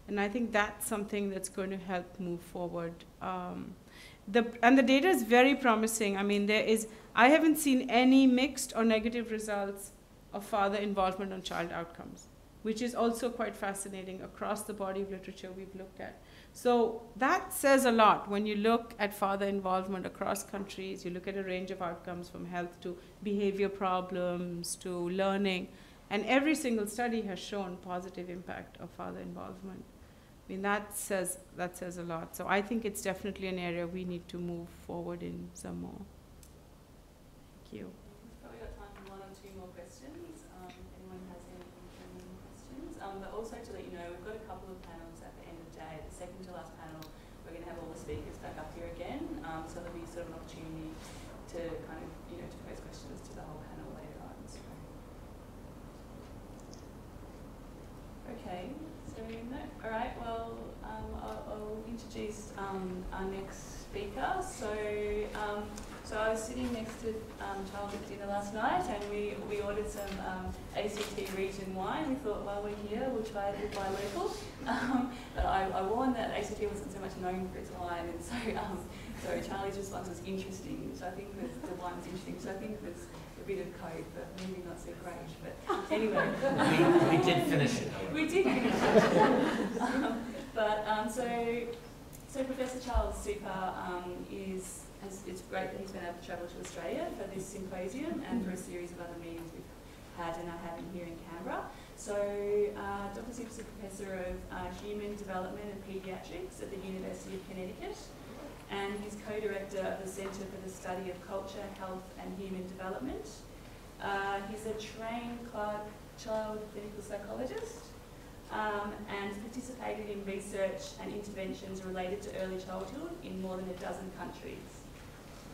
And I think that's something that's going to help move forward. And the data is very promising. I mean, I haven't seen any mixed or negative results of father involvement on child outcomes, which is also quite fascinating across the body of literature we've looked at. So that says a lot when you look at father involvement across countries. You look at a range of outcomes from health to behavior problems to learning. And every single study has shown positive impact of father involvement. I mean, that says a lot. So I think it's definitely an area we need to move forward in some more. Thank you. We've probably got time for 1 or 2 more questions. If anyone has any questions. But also to let you know, we've got a couple of panels at the end of the day. The second to last panel, we're going to have all the speakers back up here again. So there'll be sort of an opportunity to kind of, to pose questions to the whole panel later on. So. Okay. All right, well, I'll introduce our next speaker. So I was sitting next to Charles at dinner last night, and we ordered some ACT region wine. We thought, while we're here, we'll buy local. But I warned that ACT wasn't so much known for its wine, and so Charlie's response was interesting. So I think the wine was interesting. So I think there's a bit of code, but maybe not so great. But anyway, we did finish it. We did finish it. So Professor Charles Super it's great that he's been able to travel to Australia for this symposium and for a series of other meetings we've had and are having here in Canberra. So Dr. Super is a Professor of Human Development and Paediatrics at the University of Connecticut, and he's co-director of the Centre for the Study of Culture, Health and Human Development. He's a trained child clinical psychologist and participated in research and interventions related to early childhood in more than a dozen countries.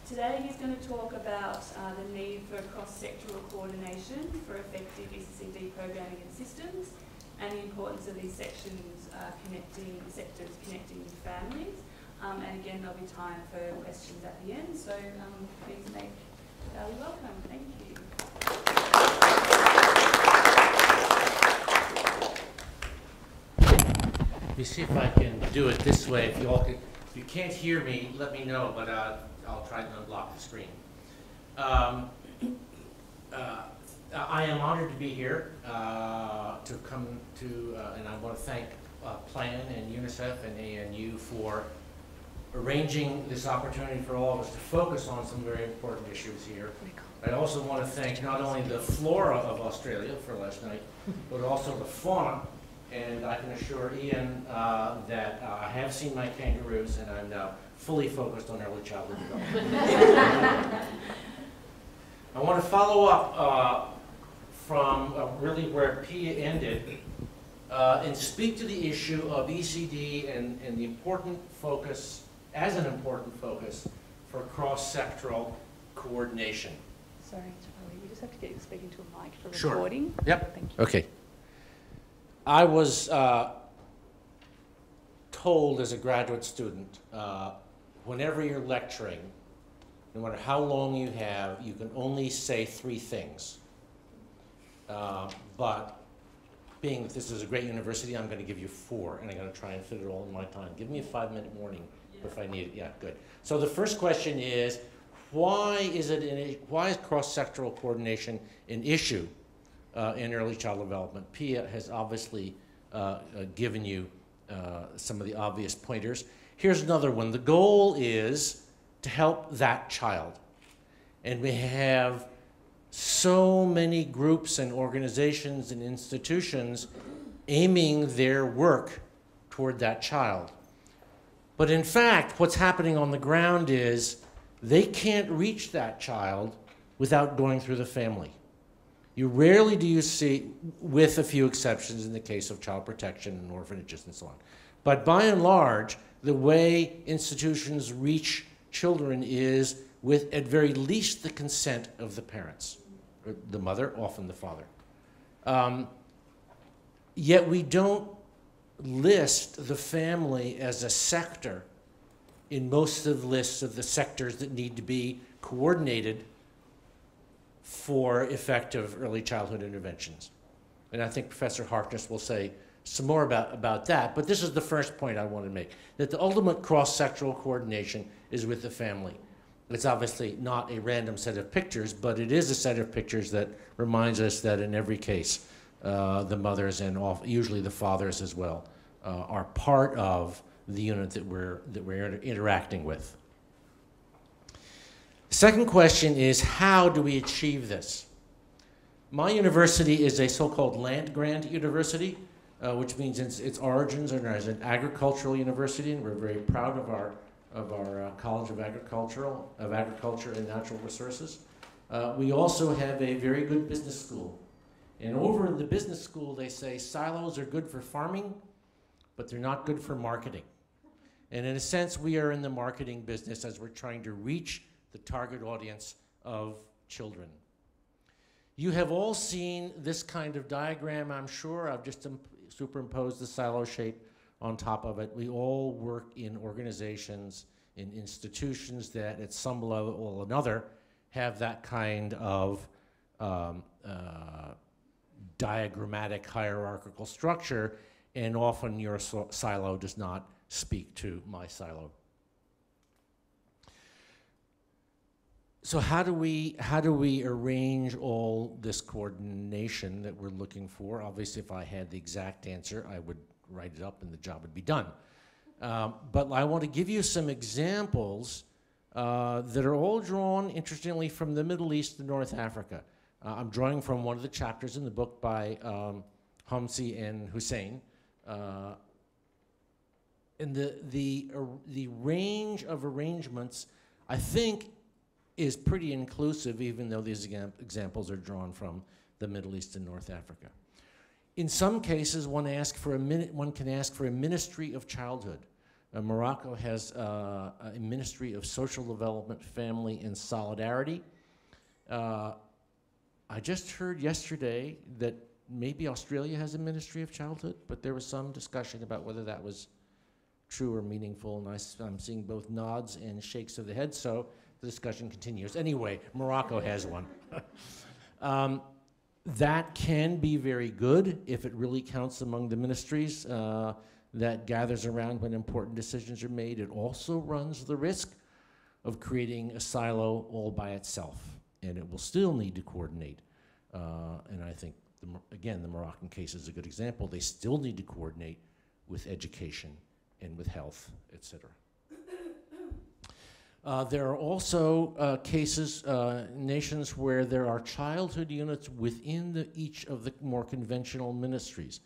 Today he's going to talk about the need for cross-sectoral coordination for effective ECCD programming and systems, and the importance of these sectors connecting families. And again, there'll be time for questions at the end, so please make Valley welcome. Thank you. Let me see if I can do it this way. If you can't hear me, let me know, but I'll try to unblock the screen. I am honored to be here to come to, and I want to thank Plan and UNICEF and ANU for arranging this opportunity for all of us to focus on some very important issues here. I also want to thank not only the flora of Australia for last night, but also the fauna. And I can assure Ian that I have seen my kangaroos, and I'm now fully focused on early childhood development. I want to follow up from really where Pia ended and speak to the issue of ECD and the important focus, as an important focus, for cross-sectoral coordination. Sorry, Charlie, we just have to get you speaking to a mic for Sure. recording. Yep. Thank you. Okay. I was told as a graduate student, whenever you're lecturing, no matter how long you have, you can only say 3 things. But being that this is a great university, I'm going to give you 4, and I'm going to try and fit it all in my time. Give me a 5-minute warning if I need it. Yeah, good. So the first question is, why is cross-sectoral coordination an issue in early child development? Pia has obviously given you some of the obvious pointers. Here's another one. The goal is to help that child. And we have so many groups and organizations and institutions aiming their work toward that child. But in fact, what's happening on the ground is they can't reach that child without going through the family. You rarely do you see, with a few exceptions in the case of child protection and orphanages and so on. But by and large, the way institutions reach children is with, at very least, the consent of the parents, or the mother, often the father. Yet we don't list the family as a sector in most of the lists of the sectors that need to be coordinated for effective early childhood interventions. And I think Professor Harkness will say some more about that, but this is the first point I want to make, that the ultimate cross-sectoral coordination is with the family. It's obviously not a random set of pictures, but it is a set of pictures that reminds us that in every case, the mothers and usually the fathers as well are part of the unit that we're interacting with. Second question is, how do we achieve this? My university is a so-called land-grant university, which means its origins are as an agricultural university, and we're very proud of our College of Agriculture and Natural Resources. We also have a very good business school. And over in the business school, they say silos are good for farming, but they're not good for marketing. And in a sense, we are in the marketing business as we're trying to reach the target audience of children. You have all seen this kind of diagram, I'm sure. I've just superimposed the silo shape on top of it. We all work in organizations, in institutions that at some level or another have that kind of diagrammatic hierarchical structure, and often your silo does not speak to my silo. So how do we arrange all this coordination that we're looking for? Obviously, if I had the exact answer, I would write it up and the job would be done. But I want to give you some examples that are all drawn, interestingly, from the Middle East and North Africa. I'm drawing from one of the chapters in the book by Hamsi and Hussein. And the range of arrangements, I think, is pretty inclusive, even though these examples are drawn from the Middle East and North Africa. In some cases, one can ask for a ministry of childhood. Morocco has a ministry of social development, family, and solidarity. I just heard yesterday that maybe Australia has a ministry of childhood, but there was some discussion about whether that was true or meaningful, and I'm seeing both nods and shakes of the head, so the discussion continues. Anyway, Morocco has one. That can be very good if it really counts among the ministries that gathers around when important decisions are made. It also runs the risk of creating a silo all by itself, and it will still need to coordinate. And I think, again, the Moroccan case is a good example. They still need to coordinate with education and with health, et cetera. There are also cases, nations where there are childhood units within each of the more conventional ministries.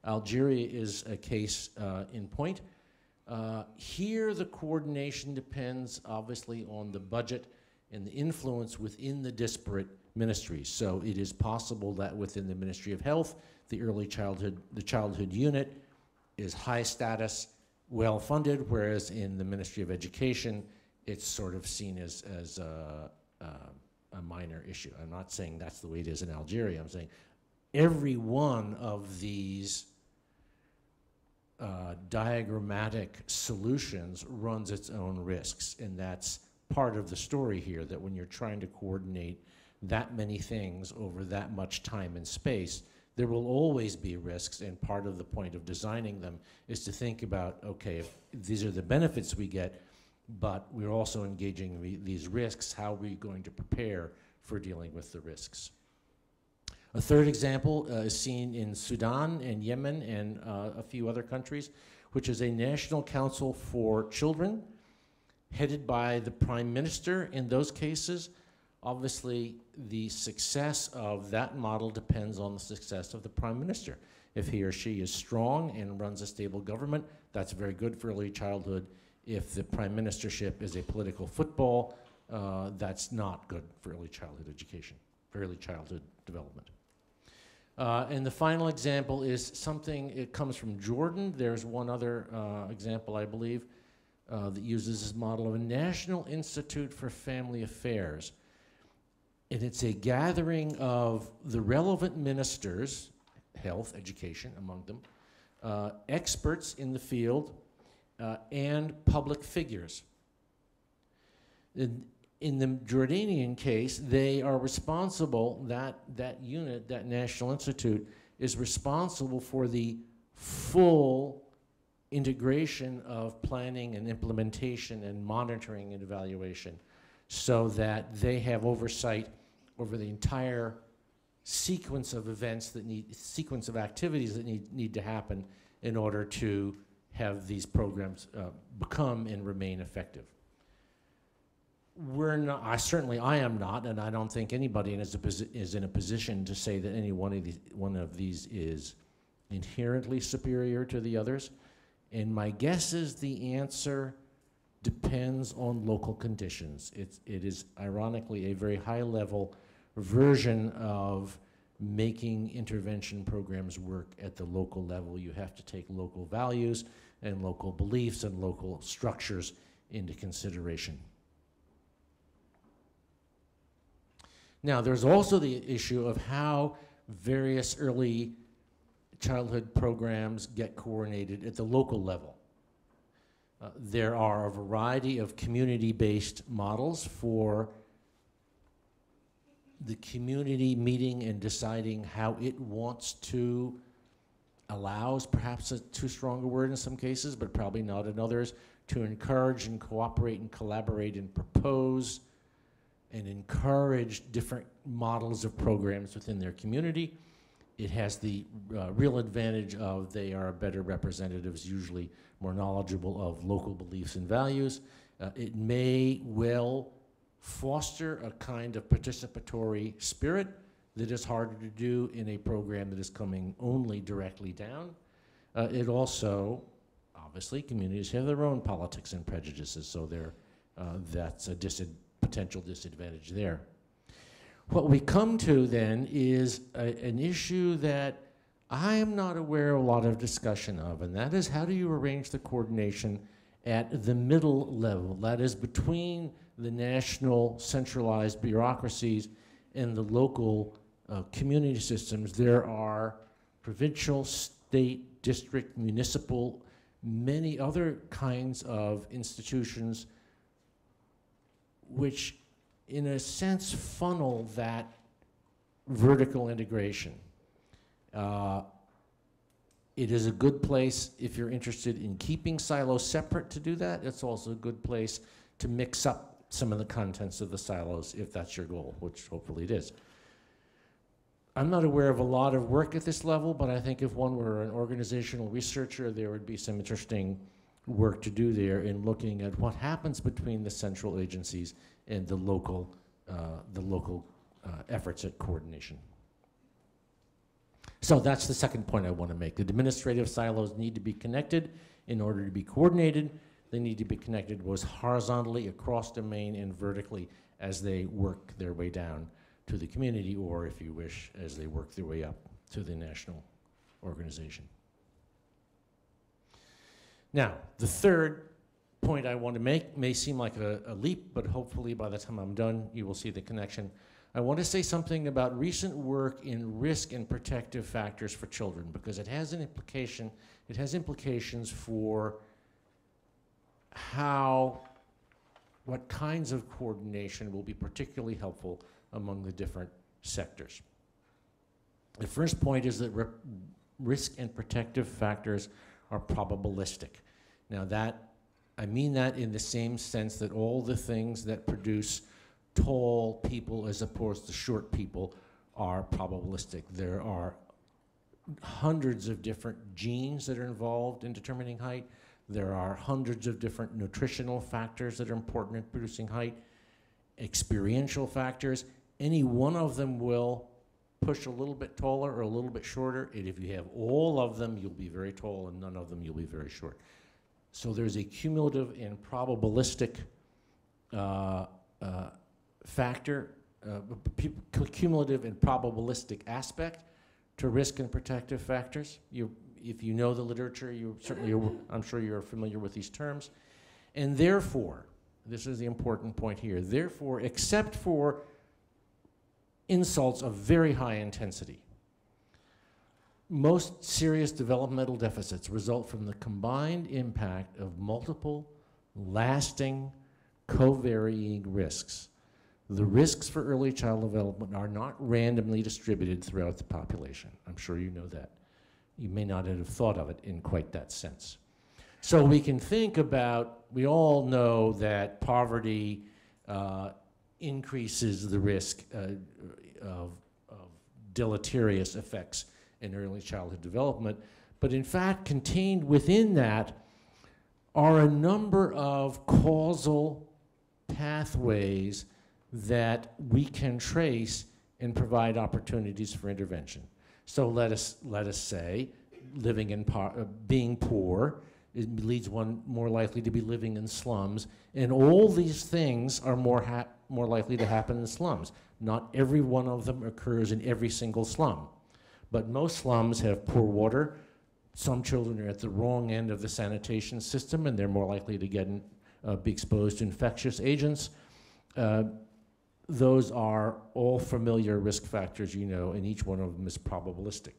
Algeria is a case in point. Here the coordination depends obviously on the budget and the influence within the disparate ministries. So it is possible that within the Ministry of Health, the childhood unit is high status, well funded, whereas in the Ministry of Education, it's sort of seen as a minor issue. I'm not saying that's the way it is in Algeria. I'm saying every one of these diagrammatic solutions runs its own risks, and that's part of the story here, that when you're trying to coordinate that many things over that much time and space, there will always be risks, and part of the point of designing them is to think about, okay, if these are the benefits we get, but we're also engaging these risks, how are we going to prepare for dealing with the risks? A third example is seen in Sudan and Yemen and a few other countries, which is a National Council for Children, headed by the Prime Minister in those cases. Obviously, the success of that model depends on the success of the Prime Minister. If he or she is strong and runs a stable government, that's very good for early childhood. If the Prime Ministership is a political football, that's not good for early childhood education, for early childhood development. And the final example is something, it comes from Jordan. There's one other example, I believe, that uses this model of a National Institute for Family Affairs. And it's a gathering of the relevant ministers, health, education among them, experts in the field, and public figures. In the Jordanian case, they are responsible, that unit, that National Institute, is responsible for the full integration of planning and implementation and monitoring and evaluation, so that they have oversight over the entire sequence of events that sequence of activities that need to happen in order to have these programs become and remain effective. We're not, I am not, and I don't think anybody is in a position to say that any one of these is inherently superior to the others. And my guess is the answer depends on local conditions. It is ironically a very high-level version of making intervention programs work at the local level. You have to take local values and local beliefs and local structures into consideration. Now, there's also the issue of how various early childhood programs get coordinated at the local level. There are a variety of community-based models for the community meeting and deciding how it wants to, allows perhaps a too strong a word in some cases, but probably not in others, to encourage and cooperate and collaborate and propose and encourage different models of programs within their community. It has the real advantage of they are better representatives, usually more knowledgeable of local beliefs and values. It may well foster a kind of participatory spirit that is harder to do in a program that is coming only directly down. It also, obviously, communities have their own politics and prejudices, so that's a potential disadvantage there. What we come to then is an issue that I am not aware of a lot of discussion of, and that is how do you arrange the coordination at the middle level, that is between the national centralized bureaucracies and the local community systems. There are provincial, state, district, municipal many other kinds of institutions which, in a sense, funnel that vertical integration. It is a good place if you're interested in keeping silos separate to do that. It's also a good place to mix up some of the contents of the silos if that's your goal, which hopefully it is. I'm not aware of a lot of work at this level, but I think if one were an organizational researcher, there would be some interesting work to do there in looking at what happens between the central agencies and the local efforts at coordination. So that's the second point I want to make. The administrative silos need to be connected in order to be coordinated. They need to be connected both horizontally across domain and vertically as they work their way down to the community, or if you wish, as they work their way up to the national organization. Now, the third point I want to make may seem like a leap, but hopefully by the time I'm done, you will see the connection. I want to say something about recent work in risk and protective factors for children, because it has an implication, it has implications for what kinds of coordination will be particularly helpful among the different sectors. The first point is that risk and protective factors are probabilistic. Now I mean that in the same sense that all the things that produce tall people as opposed to short people are probabilistic. There are hundreds of different genes that are involved in determining height. There are hundreds of different nutritional factors that are important in producing height, experiential factors. Any one of them will push a little bit taller or a little bit shorter, and if you have all of them, you'll be very tall, and none of them, you'll be very short. So there's a cumulative and probabilistic cumulative and probabilistic aspect to risk and protective factors. If you know the literature, I'm sure you're familiar with these terms. And therefore, this is the important point here, therefore, except for insults of very high intensity, most serious developmental deficits result from the combined impact of multiple, lasting, co-varying risks. The risks for early child development are not randomly distributed throughout the population. I'm sure you know that. You may not have thought of it in quite that sense. So we can think about, we all know that poverty increases the risk of deleterious effects in early childhood development, but in fact contained within that are a number of causal pathways that we can trace and provide opportunities for intervention. So let us say living in being poor, it leads one more likely to be living in slums, and all these things are more likely to happen in slums. Not every one of them occurs in every single slum, but most slums have poor water. Some children are at the wrong end of the sanitation system, and they're more likely to be exposed to infectious agents. Those are all familiar risk factors, you know, and each one of them is probabilistic.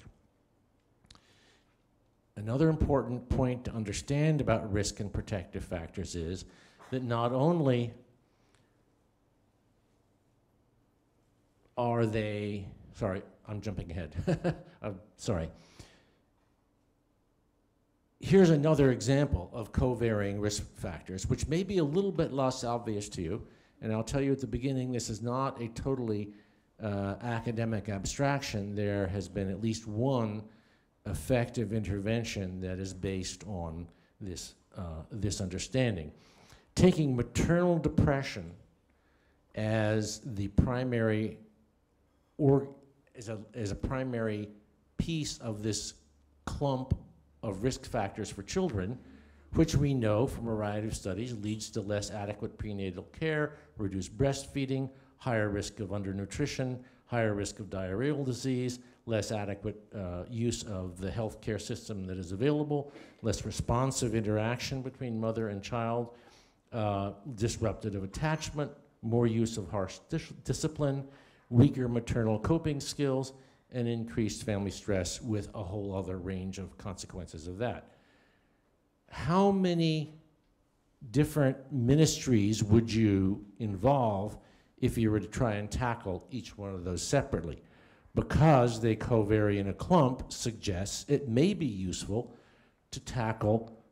Another important point to understand about risk and protective factors is that not only are they, sorry, I'm jumping ahead. Sorry. Here's another example of co-varying risk factors, which may be a little bit less obvious to you. And I'll tell you at the beginning, this is not a totally academic abstraction. There has been at least one effective intervention that is based on this, this understanding. Taking maternal depression as the primary, or as a primary piece of this clump of risk factors for children, which we know from a variety of studies leads to less adequate prenatal care, reduced breastfeeding, higher risk of undernutrition, higher risk of diarrheal disease, less adequate use of the healthcare system that is available, less responsive interaction between mother and child, disruptive attachment, more use of harsh discipline, weaker maternal coping skills, and increased family stress with a whole other range of consequences of that. how many different ministries would you involve if you were to try and tackle each one of those separately? Because they co-vary in a clump suggests it may be useful to tackle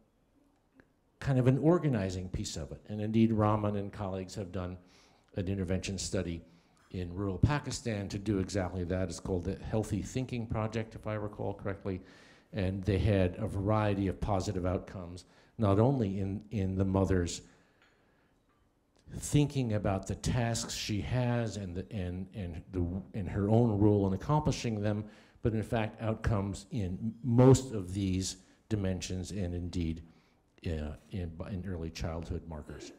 kind of an organizing piece of it. And indeed, Rahman and colleagues have done an intervention study in rural Pakistan to do exactly that. It's called the Healthy Thinking Project, if I recall correctly. And they had a variety of positive outcomes, not only in the mother's thinking about the tasks she has and her own role in accomplishing them, but in fact outcomes in most of these dimensions and indeed in early childhood markers.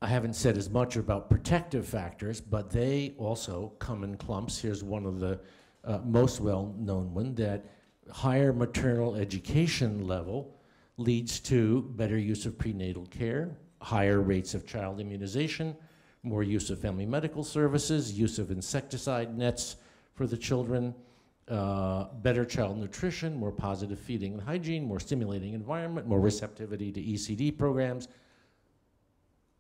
I haven't said as much about protective factors, but they also come in clumps. Here's one of the most well-known one, that higher maternal education level leads to better use of prenatal care, higher rates of child immunization, more use of family medical services, use of insecticide nets for the children, better child nutrition, more positive feeding and hygiene, more stimulating environment, more receptivity to ECCD programs,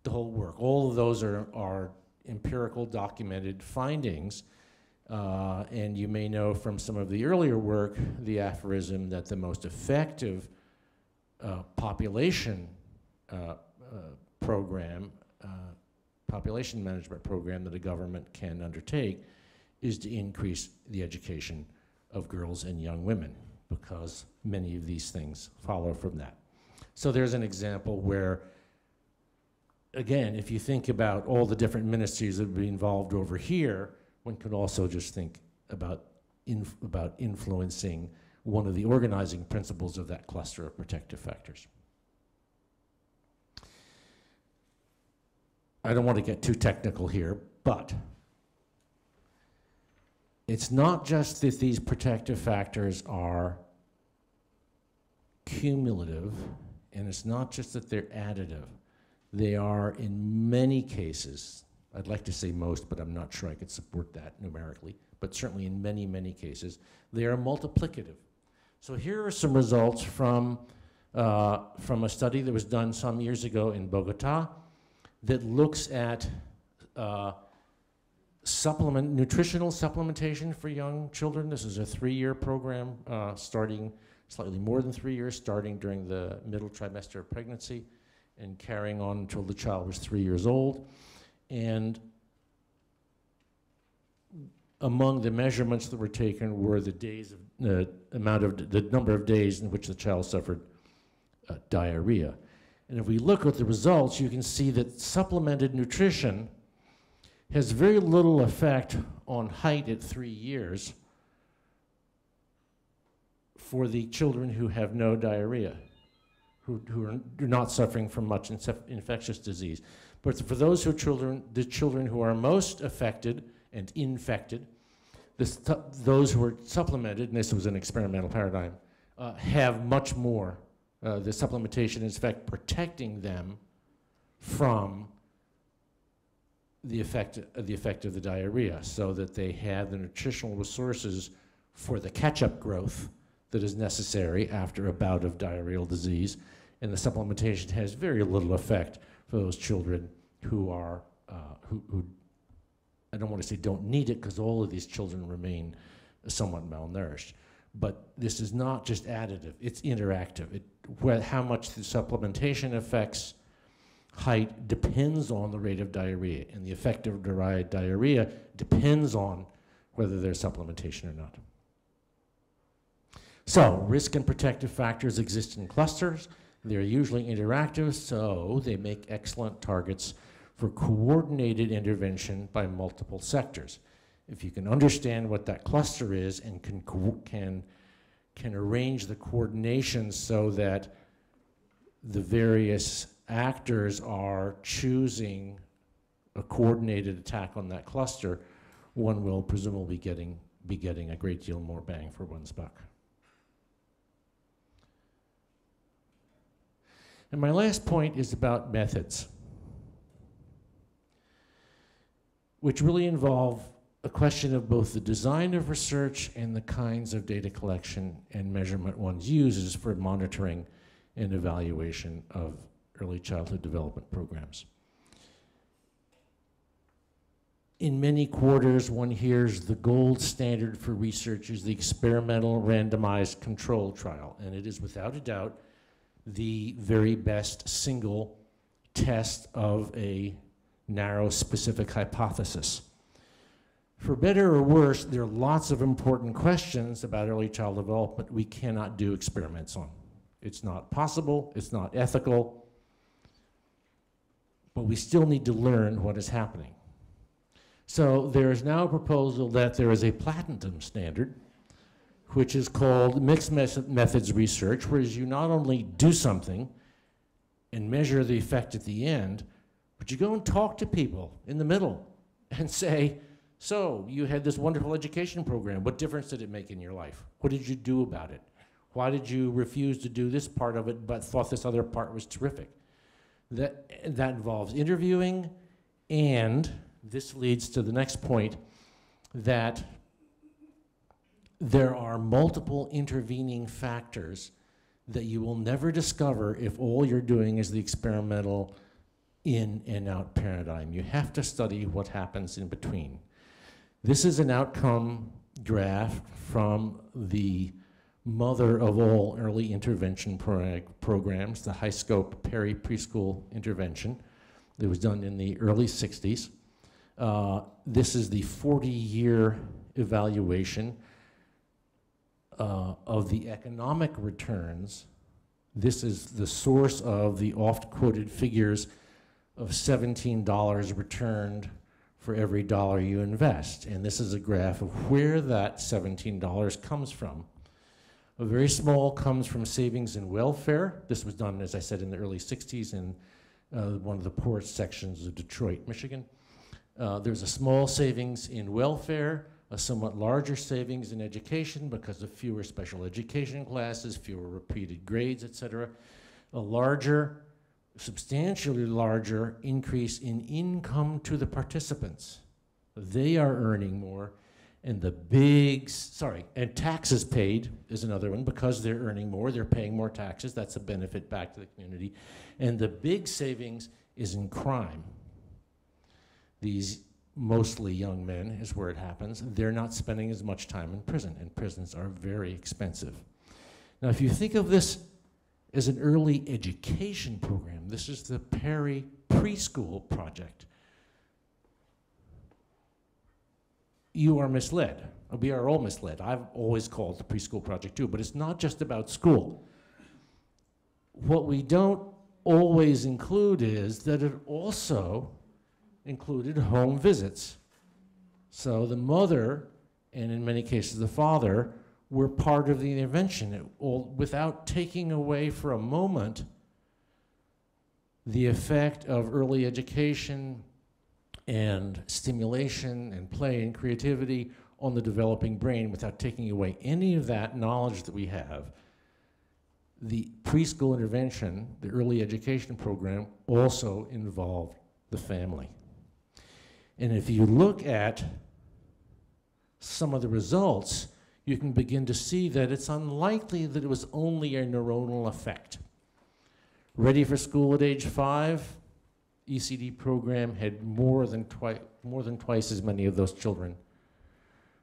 the whole work. All of those are empirical documented findings. And you may know from some of the earlier work the aphorism that the most effective population management program that a government can undertake is to increase the education of girls and young women, because many of these things follow from that. So there's an example where, again, if you think about all the different ministries that would be involved over here, one could also just think about influencing one of the organizing principles of that cluster of protective factors. I don't want to get too technical here, but it's not just that these protective factors are cumulative, and it's not just that they're additive. They are, in many cases, I'd like to say most, but I'm not sure I could support that numerically, but certainly in many, many cases, they are multiplicative. So here are some results from a study that was done some years ago in Bogota that looks at nutritional supplementation for young children. This is a 3-year program starting slightly more than 3 years, starting during the middle trimester of pregnancy and carrying on until the child was 3 years old. And among the measurements that were taken were the days of the number of days in which the child suffered diarrhea. And if we look at the results, you can see that supplemented nutrition has very little effect on height at 3 years for the children who have no diarrhea, who are not suffering from much infectious disease. But for those the children who are most affected and infected, those who are supplemented, and this was an experimental paradigm, have much more. The supplementation is in fact protecting them from the effect of the diarrhea, so that they have the nutritional resources for the catch-up growth that is necessary after a bout of diarrheal disease. And the supplementation has very little effect for those children who are, who I don't want to say don't need it, because all of these children remain somewhat malnourished. But this is not just additive, it's interactive. How much the supplementation affects height depends on the rate of diarrhea, and the effect of diarrhea depends on whether there's supplementation or not. So, risk and protective factors exist in clusters. They're usually interactive, so they make excellent targets for coordinated intervention by multiple sectors. If you can understand what that cluster is and can arrange the coordination so that the various actors are choosing a coordinated attack on that cluster, one will presumably be getting a great deal more bang for one's buck. And my last point is about methods, which really involve a question of both the design of research and the kinds of data collection and measurement one uses for monitoring and evaluation of early childhood development programs. In many quarters, one hears the gold standard for research is the experimental randomized control trial, and it is without a doubt the very best single test of a narrow specific hypothesis. For better or worse, there are lots of important questions about early child development we cannot do experiments on. It's not possible, it's not ethical, but we still need to learn what is happening. So there is now a proposal that there is a platinum standard, which is called mixed methods research, whereas you not only do something and measure the effect at the end, but you go and talk to people in the middle and say, so you had this wonderful education program. What difference did it make in your life? What did you do about it? Why did you refuse to do this part of it but thought this other part was terrific? That involves interviewing, and this leads to the next point, that there are multiple intervening factors that you will never discover if all you're doing is the experimental in and out paradigm. You have to study what happens in between. This is an outcome draft from the mother of all early intervention programs, the high scope Perry preschool intervention. It was done in the early 60s. This is the 40-year evaluation of the economic returns. This is the source of the oft-quoted figures of $17 returned for every dollar you invest. And this is a graph of where that $17 comes from. A very small comes from savings in welfare. This was done, as I said, in the early 60s in one of the poorest sections of Detroit, Michigan. There's a small savings in welfare, a somewhat larger savings in education because of fewer special education classes, fewer repeated grades, et cetera. A larger, substantially larger increase in income to the participants. They are earning more, and the big, and taxes paid is another one. Because they're earning more, they're paying more taxes. That's a benefit back to the community. And the big savings is in crime. These mostly young men is where it happens. They're not spending as much time in prison, and prisons are very expensive. Now, if you think of this as an early education program, this is the Perry Preschool Project. You are misled. We are all misled. I've always called the preschool project too, but it's not just about school. What we don't always include is that it also included home visits. So the mother, and in many cases the father, were part of the intervention, without taking away for a moment the effect of early education and stimulation and play and creativity on the developing brain, without taking away any of that knowledge that we have. The preschool intervention, the early education program, also involved the family. And if you look at some of the results, you can begin to see that it's unlikely that it was only a neuronal effect. Ready for school at age 5, ECD program had more than twice as many of those children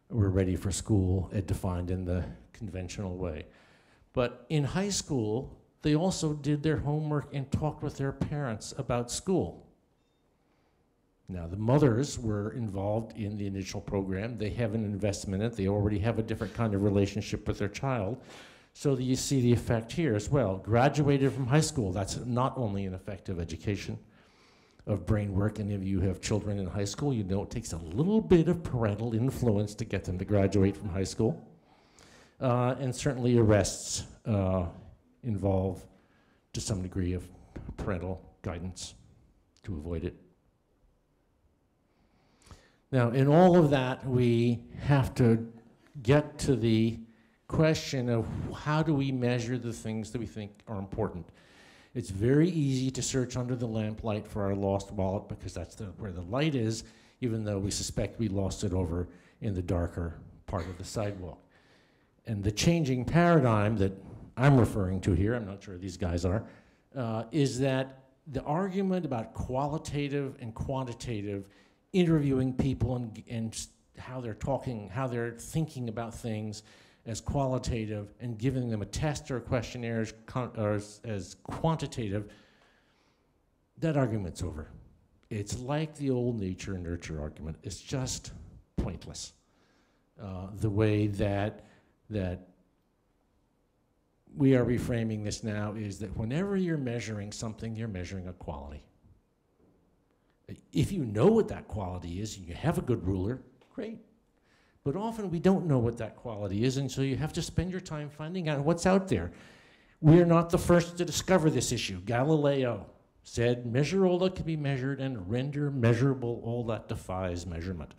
were ready for school, defined in the conventional way. But in high school, they also did their homework and talked with their parents about school. Now, the mothers were involved in the initial program. They have an investment in it. They already have a different kind of relationship with their child. So that you see the effect here as well. Graduated from high school, that's not only an effective education of brain work. Any of you have children in high school, you know it takes a little bit of parental influence to get them to graduate from high school. And certainly arrests involve, to some degree, of parental guidance to avoid it. Now, in all of that, we have to get to the question of how do we measure the things that we think are important. It's very easy to search under the lamplight for our lost wallet because that's where the light is. even though we suspect we lost it over in the darker part of the sidewalk. And the changing paradigm that I'm referring to here, I'm not sure these guys are, is that the argument about qualitative and quantitative, interviewing people and how they're talking, how they're thinking about things as qualitative, and giving them a test or a questionnaire as quantitative, that argument's over. It's like the old nature and nurture argument. It's just pointless. The way that we are reframing this now is that whenever you're measuring something, you're measuring a quality. If you know what that quality is, and you have a good ruler, great. But often we don't know what that quality is, and so you have to spend your time finding out what's out there. We are not the first to discover this issue. Galileo said, measure all that can be measured and render measurable all that defies measurement.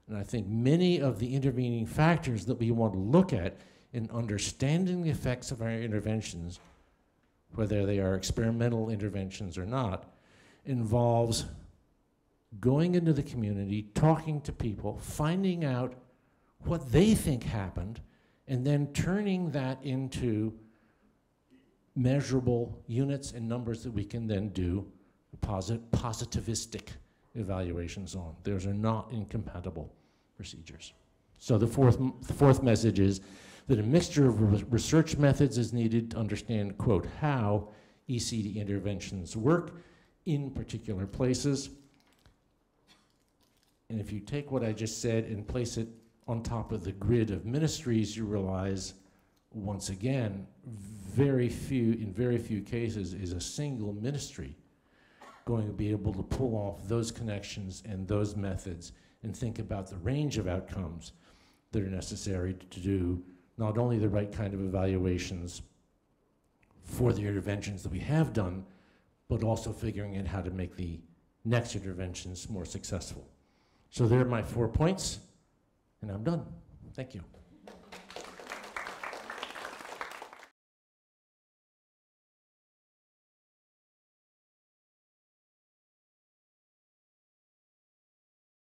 And I think many of the intervening factors that we want to look at in understanding the effects of our interventions, whether they are experimental interventions or not, involves going into the community, talking to people, finding out what they think happened, and then turning that into measurable units and numbers that we can then do positivistic evaluations on. Those are not incompatible procedures. So the fourth message is that a mixture of research methods is needed to understand, quote, how ECD interventions work in particular places. And if you take what I just said and place it on top of the grid of ministries, you realize, once again, in very few cases is a single ministry going to be able to pull off those connections and those methods and think about the range of outcomes that are necessary to do not only the right kind of evaluations for the interventions that we have done, but also figuring out how to make the next interventions more successful. So there are my 4 points, and I'm done. Thank you.